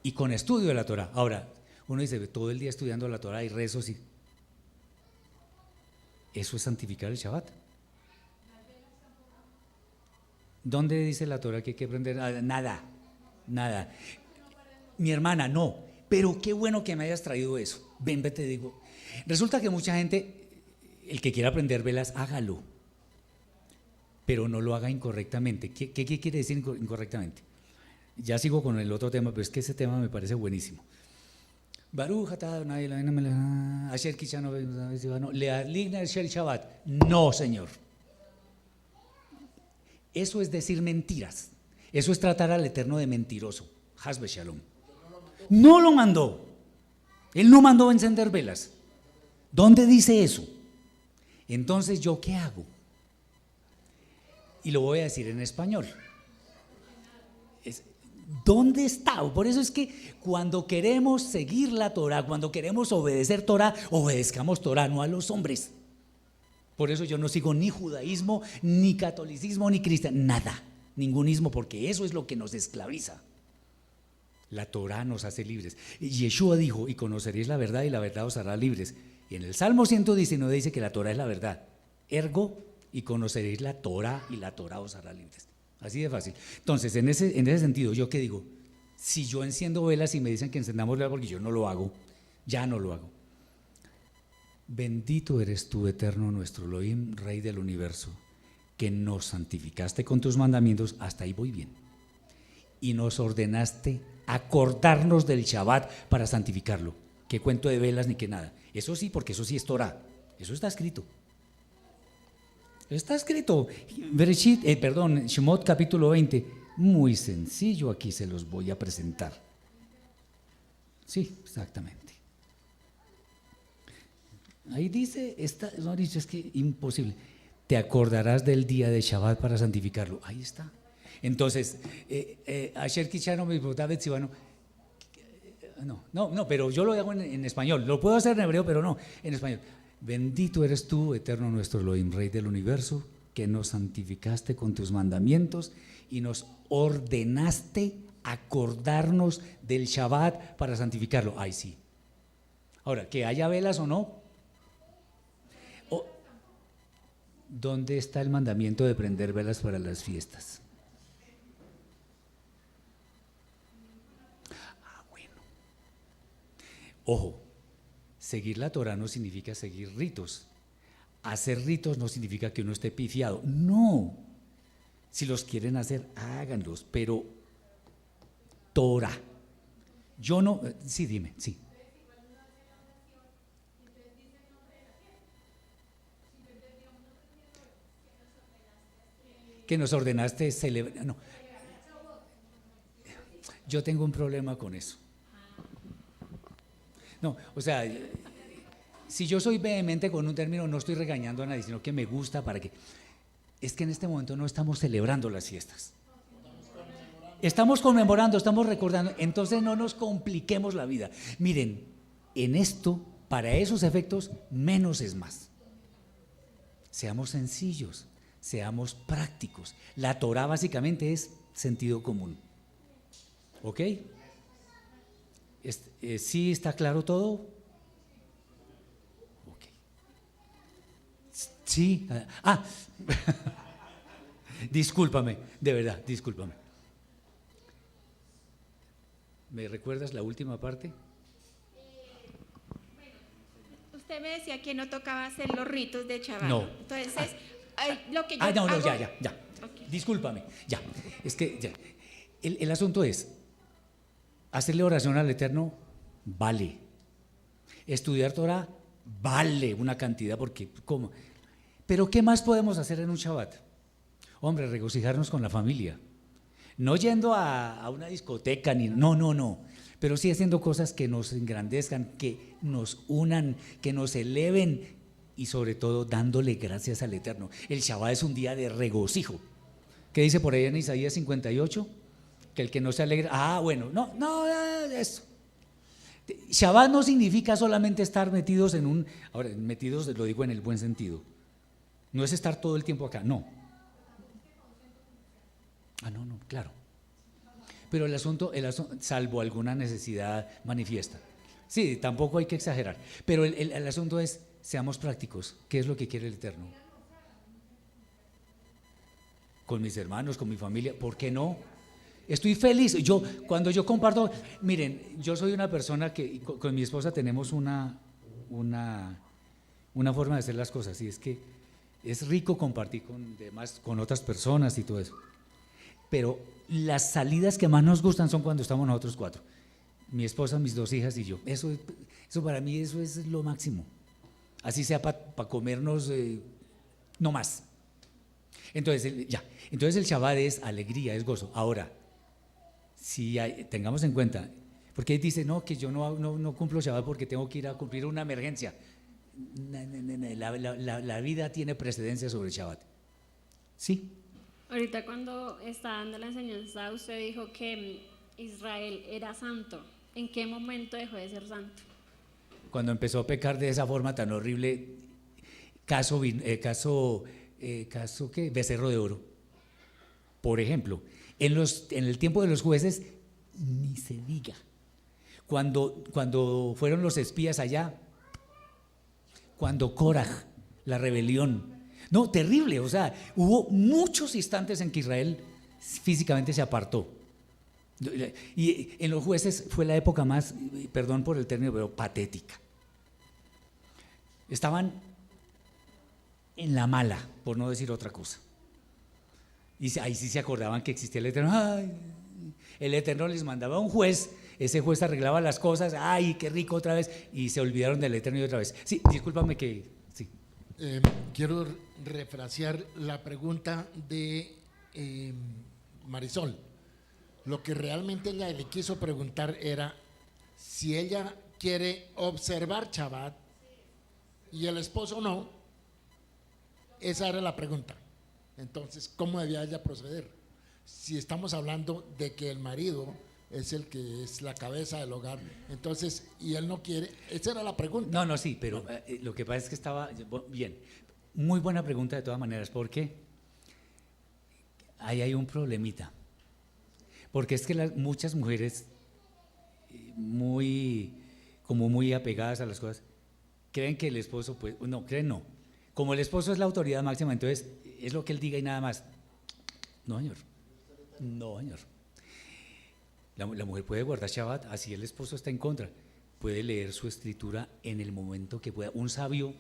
y con estudio de la Torah. Ahora, uno dice, todo el día estudiando la Torah y rezos y eso es santificar el Shabbat. ¿Dónde dice la Torah que hay que aprender? Nada, nada. Mi hermana, no. Pero qué bueno que me hayas traído eso. Ven, te digo. Resulta que mucha gente, el que quiera aprender velas, hágalo. Pero no lo haga incorrectamente. ¿Qué quiere decir incorrectamente? Ya sigo con el otro tema, pero es que ese tema me parece buenísimo. Baruch atah Adonai Eloheinu melech asher kidshanu leadligna shel Shabbat. No, señor. Eso es decir mentiras. Eso es tratar al Eterno de mentiroso. Hasbe Shalom. No lo mandó. Él no mandó encender velas. ¿Dónde dice eso? Entonces, ¿yo qué hago? Y lo voy a decir en español. ¿Dónde está? Por eso es que cuando queremos seguir la Torah, cuando queremos obedecer Torah, obedezcamos Torah, no a los hombres. Por eso yo no sigo ni judaísmo, ni catolicismo, ni cristianismo, nada, ningunismo, porque eso es lo que nos esclaviza. La Torah nos hace libres. Y Yeshua dijo, y conoceréis la verdad y la verdad os hará libres. Y en el Salmo 119 dice que la Torah es la verdad. Ergo, y conoceréis la Torah y la Torah os hará libres. Así de fácil. Entonces, en ese sentido, ¿yo qué digo? Si yo enciendo velas y me dicen que encendamos velas porque yo no lo hago, ya no lo hago. Bendito eres tú, eterno nuestro Elohim, Rey del universo, que nos santificaste con tus mandamientos, hasta ahí voy bien, y nos ordenaste acordarnos del Shabbat para santificarlo. ¿Qué cuento de velas ni qué nada? Eso sí, porque eso sí es Torah, eso está escrito. Está escrito, Shemot capítulo 20, muy sencillo, aquí se los voy a presentar. Sí, exactamente. Ahí dice, no dice, es que imposible. Te acordarás del día de Shabbat para santificarlo. Ahí está. Entonces, Asher Kichano me David Sibano. No, pero yo lo hago en español. Lo puedo hacer en hebreo, pero no, en español. Bendito eres tú, eterno nuestro Elohim, Rey del universo, que nos santificaste con tus mandamientos y nos ordenaste acordarnos del Shabbat para santificarlo. Ay, sí. Ahora, que haya velas o no. ¿Dónde está el mandamiento de prender velas para las fiestas? Bueno. Ojo. Seguir la Torah no significa seguir ritos. Hacer ritos no significa que uno esté pifiado. No. Si los quieren hacer, háganlos. Pero Torah. Yo no. Sí, dime, sí. Que nos ordenaste celebrar. No. Yo tengo un problema con eso. No, o sea, si yo soy vehemente con un término, no estoy regañando a nadie, sino que me gusta para que… Es que en este momento no estamos celebrando las fiestas. Estamos conmemorando, estamos recordando, entonces no nos compliquemos la vida. Miren, en esto, para esos efectos, menos es más. Seamos sencillos, seamos prácticos. La Torah básicamente es sentido común. ¿Ok? ¿Sí está claro todo? Ok. Sí. Discúlpame, de verdad, discúlpame. ¿Me recuerdas la última parte? Usted me decía que no tocaba hacer los ritos de Shabbat. No. Entonces, lo que yo no, hago… ya. Okay. Discúlpame, ya. Es que ya. El asunto es… Hacerle oración al Eterno vale. Estudiar Torah vale una cantidad, porque ¿cómo? Pero ¿qué más podemos hacer en un Shabbat? Hombre, regocijarnos con la familia. No yendo a una discoteca, no. Pero sí haciendo cosas que nos engrandezcan, que nos unan, que nos eleven y sobre todo dándole gracias al Eterno. El Shabbat es un día de regocijo. ¿Qué dice por ahí en Isaías 58? Que el que no se alegra, eso. Shabbat no significa solamente estar metidos ahora, metidos lo digo en el buen sentido, no es estar todo el tiempo acá, no. No, claro. Pero el asunto, salvo alguna necesidad manifiesta. Sí, tampoco hay que exagerar, pero el asunto es, seamos prácticos, ¿qué es lo que quiere el Eterno? con mis hermanos, con mi familia, ¿por qué no? Estoy feliz. Cuando yo comparto, miren, yo soy una persona que con mi esposa tenemos una forma de hacer las cosas, y es que es rico compartir con otras personas y todo eso. Pero las salidas que más nos gustan son cuando estamos nosotros cuatro. Mi esposa, mis 2 hijas y yo. Eso para mí eso es lo máximo. Así sea para comernos, no más. Entonces el Shabbat es alegría, es gozo. Ahora, si tengamos en cuenta, porque él dice, no, que yo no cumplo Shabbat porque tengo que ir a cumplir una emergencia. La vida tiene precedencia sobre el Shabbat. ¿Sí? Ahorita cuando está dando la enseñanza, usted dijo que Israel era santo. ¿En qué momento dejó de ser santo? Cuando empezó a pecar de esa forma tan horrible, caso ¿qué? Becerro de oro. Por ejemplo, en el tiempo de los jueces, ni se diga. Cuando fueron los espías allá, cuando Korah, la rebelión, no, terrible, o sea, hubo muchos instantes en que Israel físicamente se apartó. Y en los jueces fue la época más, perdón por el término, pero patética. Estaban en la mala, por no decir otra cosa. Y ahí sí se acordaban que existía el Eterno. Ay, el Eterno les mandaba a un juez, ese juez arreglaba las cosas, ay, qué rico otra vez, y se olvidaron del Eterno y otra vez. Sí, discúlpame que, sí. Quiero refrasear la pregunta de Marisol. Lo que realmente ella le quiso preguntar era si ella quiere observar Shabbat y el esposo no. Esa era la pregunta. Entonces, ¿cómo debía ella proceder? Si estamos hablando de que el marido es el que es la cabeza del hogar, entonces, y él no quiere, esa era la pregunta. No, sí, pero lo que pasa es que estaba bien. Muy buena pregunta de todas maneras, porque ahí hay un problemita. Porque es que muchas mujeres muy apegadas a las cosas, creen que el esposo, pues, no, creen no. Como el esposo es la autoridad máxima, entonces es lo que él diga y nada más. No, señor. No, señor. La mujer puede guardar Shabbat, así el esposo está en contra. Puede leer su escritura en el momento que pueda. Un sabio,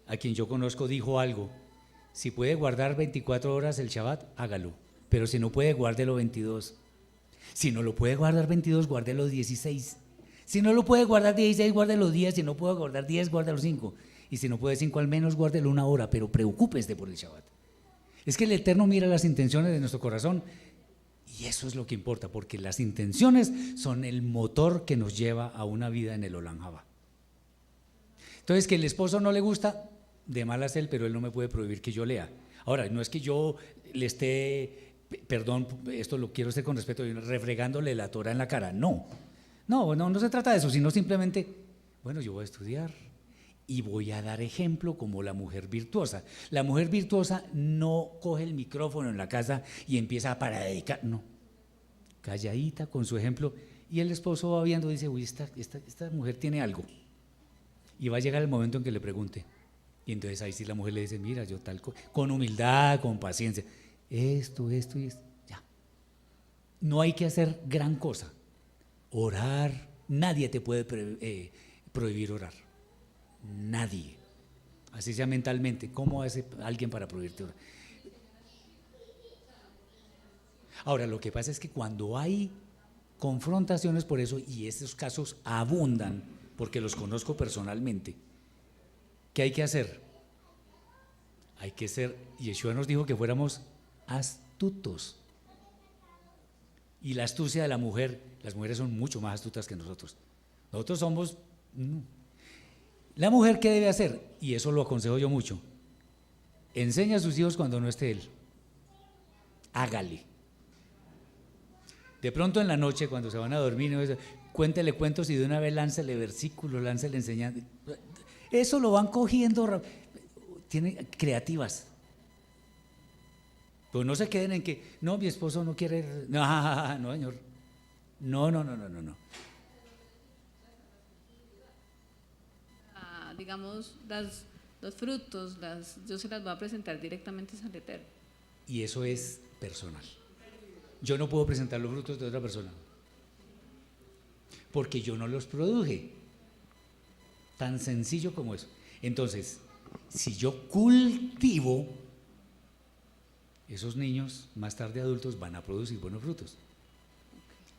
a quien yo conozco, dijo algo. Si puede guardar 24 horas el Shabbat, hágalo. Pero si no puede, guárdelo 22. Si no lo puede guardar 22, guárdelo 16. Si no lo puede guardar 16, guárdelo 10. Si no puede guardar 10, guárdelo 5. Y si no puede 5, al menos guárdelo 1 hora, pero preocúpese por el Shabbat. Es que el Eterno mira las intenciones de nuestro corazón y eso es lo que importa, porque las intenciones son el motor que nos lleva a una vida en el Olam Haba. Entonces, que el esposo no le gusta, de malas él, pero él no me puede prohibir que yo lea. Ahora, no es que yo le esté, perdón, esto lo quiero hacer con respeto, refregándole la Torah en la cara. No se trata de eso, sino simplemente, bueno, yo voy a estudiar y voy a dar ejemplo como la mujer virtuosa. La mujer virtuosa no coge el micrófono en la casa y empieza a predicar, no. Calladita con su ejemplo, y el esposo va viendo y dice, uy, esta mujer tiene algo. Y va a llegar el momento en que le pregunte. Y entonces ahí sí la mujer le dice, mira, yo tal cosa, con humildad, con paciencia, esto y esto, ya. No hay que hacer gran cosa. Orar, nadie te puede prohibir orar. Nadie. Así sea mentalmente. ¿Cómo hace alguien para prohibirte orar? Ahora, lo que pasa es que cuando hay confrontaciones por eso, y esos casos abundan, porque los conozco personalmente, ¿qué hay que hacer? Hay que ser, Yeshua nos dijo que fuéramos astutos. Y la astucia de la mujer, las mujeres son mucho más astutas que nosotros. Nosotros somos... La mujer, ¿qué debe hacer? Y eso lo aconsejo yo mucho. Enseña a sus hijos cuando no esté él. Hágale. De pronto en la noche, cuando se van a dormir, cuéntele cuentos y de una vez láncele versículos, láncele enseñanza. Eso lo van cogiendo. Tienen creativas. Pues no se queden en que, no, mi esposo no quiere. No, señor. No. Digamos, los frutos, yo se las voy a presentar directamente al Eterno. y eso es personal. Yo no puedo presentar los frutos de otra persona, porque yo no los produje. Tan sencillo como eso. Entonces, si yo cultivo, esos niños más tarde adultos van a producir buenos frutos.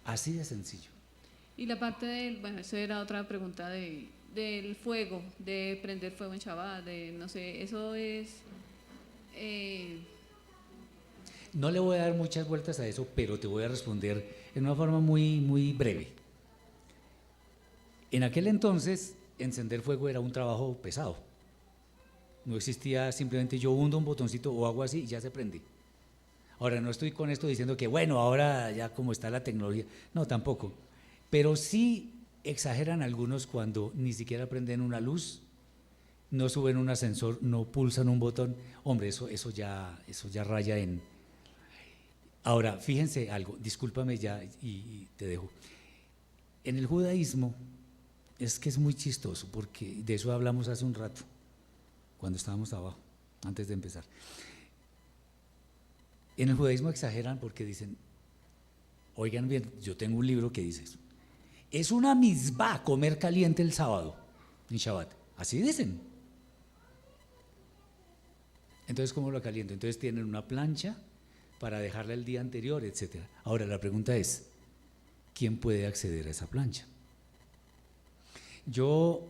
Así de sencillo. Y la parte del, bueno, esa era otra pregunta del fuego, de prender fuego en Shabbat, de no sé, eso es... No le voy a dar muchas vueltas a eso, pero te voy a responder en una forma muy, muy breve. En aquel entonces, encender fuego era un trabajo pesado. No existía simplemente yo hundo un botoncito o hago así y ya se prende. Ahora, no estoy con esto diciendo que, bueno, ahora ya como está la tecnología. No, tampoco. Pero sí exageran algunos cuando ni siquiera prenden una luz, no suben un ascensor, no pulsan un botón. Hombre, eso ya raya en... Ahora, fíjense algo, discúlpame ya y te dejo. En el judaísmo es que es muy chistoso, porque de eso hablamos hace un rato, cuando estábamos abajo, antes de empezar. En el judaísmo exageran porque dicen, oigan bien, yo tengo un libro que dice eso. Es una mizvá comer caliente el sábado, en Shabbat. Así dicen. Entonces, ¿cómo lo caliento? Entonces tienen una plancha para dejarla el día anterior, etc. Ahora, la pregunta es, ¿quién puede acceder a esa plancha? Yo,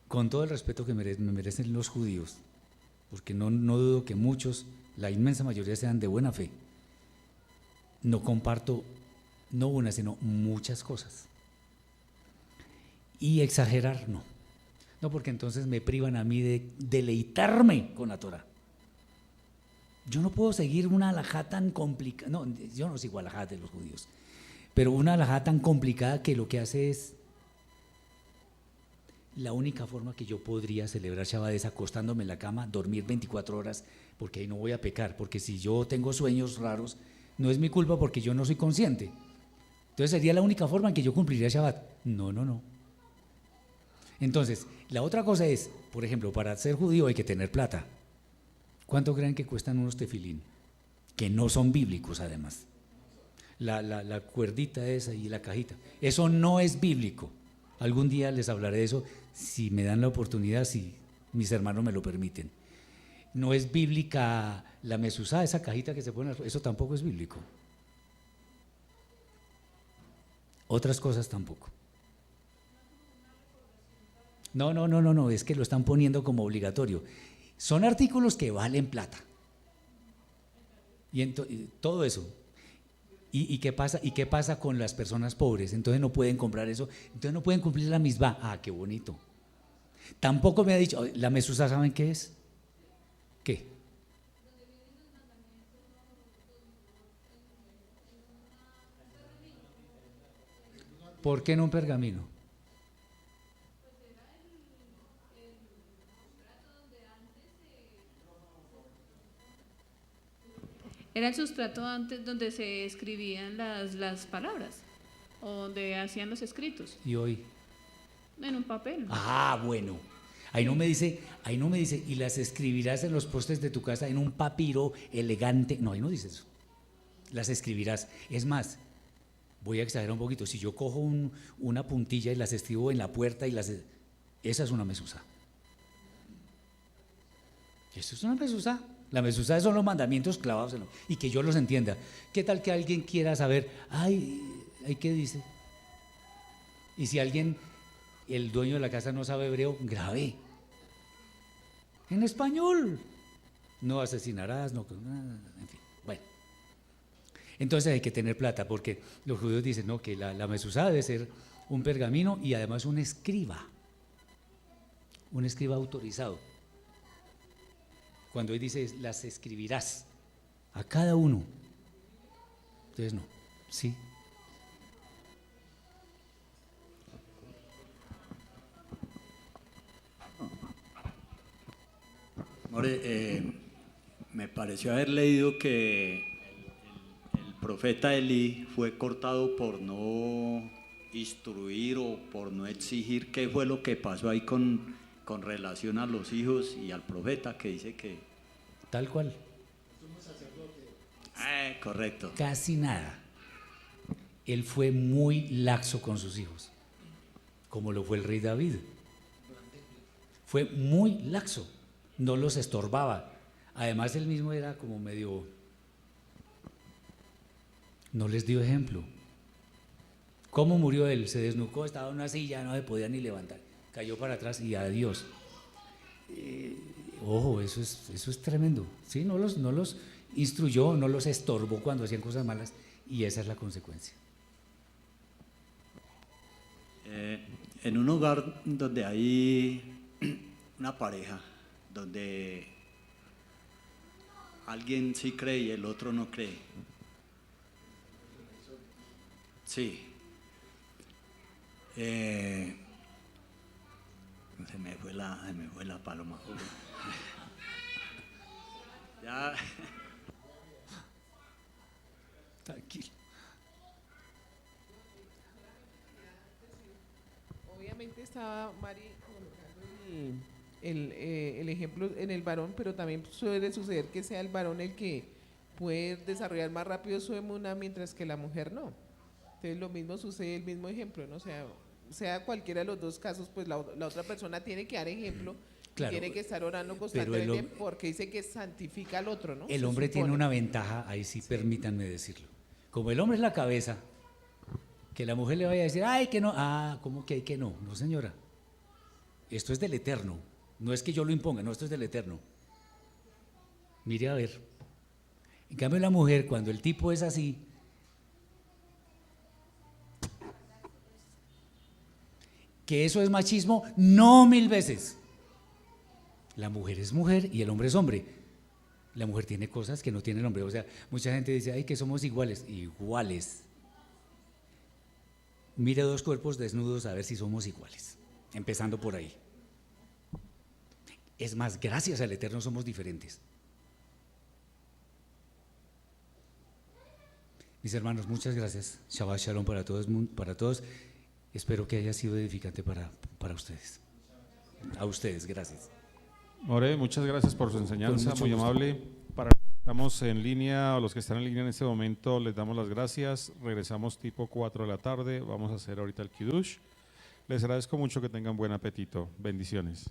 con todo el respeto que me merecen los judíos, porque no dudo que muchos, la inmensa mayoría sean de buena fe, no comparto, no una, sino muchas cosas. Y exagerar, no. No, porque entonces me privan a mí de deleitarme con la Torah. Yo no puedo seguir una halajá tan complicada, no, yo no sigo halajá de los judíos, pero una halajá tan complicada que lo que hace es, la única forma que yo podría celebrar Shabbat es acostándome en la cama, dormir 24 horas, porque ahí no voy a pecar, porque si yo tengo sueños raros, no es mi culpa porque yo no soy consciente. Entonces sería la única forma en que yo cumpliría Shabbat. No. Entonces, la otra cosa es, por ejemplo, para ser judío hay que tener plata. ¿Cuánto creen que cuestan unos tefilín? Que no son bíblicos además. La cuerdita esa y la cajita. Eso no es bíblico. Algún día les hablaré de eso, si me dan la oportunidad, si mis hermanos me lo permiten. No es bíblica la mezuzá, esa cajita que se pone, eso tampoco es bíblico. Otras cosas tampoco. No, es que lo están poniendo como obligatorio. Son artículos que valen plata. Y todo eso. ¿Y qué pasa con las personas pobres? Entonces no pueden comprar eso, entonces no pueden cumplir la misma. Ah, qué bonito. Tampoco me ha dicho, la mezuzá, ¿saben qué es? ¿Qué? ¿Por qué en un pergamino? Era el sustrato antes donde se escribían las palabras, o donde hacían los escritos. ¿Y hoy? En un papel. Ah, bueno. Ahí no me dice, y las escribirás en los postes de tu casa en un papiro elegante. No, ahí no dice eso. Las escribirás. Es más, voy a exagerar un poquito. Si yo cojo una puntilla y las escribo en la puerta esa es una mezuzá. Eso es una mezuzá. La mezuzá son los mandamientos clavados y que yo los entienda. ¿Qué tal que alguien quiera saber, qué dice? Y si el dueño de la casa no sabe hebreo, grave. En español. No asesinarás, en fin, bueno. Entonces hay que tener plata, porque los judíos dicen, no, que la mezuzá debe ser un pergamino y además un escriba autorizado. Cuando él dice, las escribirás a cada uno. Entonces no, sí. Me pareció haber leído que el profeta Elí fue cortado por no instruir o por no exigir. ¿Qué fue lo que pasó ahí con relación a los hijos y al profeta, que dice que... Tal cual. Sumo sacerdote. Correcto. Casi nada. Él fue muy laxo con sus hijos, como lo fue el rey David. Fue muy laxo, no los estorbaba. Además, él mismo era como medio, no les dio ejemplo. ¿Cómo murió él? Se desnucó, estaba en una silla, no se podía ni levantar, cayó para atrás y adiós. Ojo, eso es tremendo. ¿Sí? No los instruyó, no los estorbó cuando hacían cosas malas, y esa es la consecuencia. En un hogar donde hay una pareja, donde alguien sí cree y el otro no cree. Sí. Se me fue la paloma. Ya. Tranquilo. Obviamente estaba Mari colocando el ejemplo en el varón, pero también suele suceder que sea el varón el que puede desarrollar más rápido su emuna, mientras que la mujer no. Entonces lo mismo sucede, el mismo ejemplo, ¿no? Sea cualquiera de los dos casos, pues la otra persona tiene que dar ejemplo, Claro, tiene que estar orando constantemente porque dice que santifica al otro, ¿no? El hombre tiene una ventaja, ahí sí, permítanme decirlo. Como el hombre es la cabeza, que la mujer le vaya a decir, ay, que no, ¿cómo que hay que no? No, señora, esto es del Eterno, no es que yo lo imponga, no, esto es del Eterno. Mire a ver. En cambio la mujer, cuando el tipo es así, que eso es machismo, no 1000 veces. La mujer es mujer y el hombre es hombre. La mujer tiene cosas que no tiene el hombre. O sea, mucha gente dice, ay, que somos iguales. Iguales. Mire dos cuerpos desnudos a ver si somos iguales. Empezando por ahí. Es más, gracias al Eterno somos diferentes. Mis hermanos, muchas gracias. Shabbat Shalom para todos. Espero que haya sido edificante para ustedes. A ustedes, gracias. More, muchas gracias por su enseñanza, muy gusto. amable. Para los que estamos en línea o los que están en línea en este momento, les damos las gracias. Regresamos tipo 4 de la tarde. Vamos a hacer ahorita el Kiddush. Les agradezco mucho, que tengan buen apetito. Bendiciones.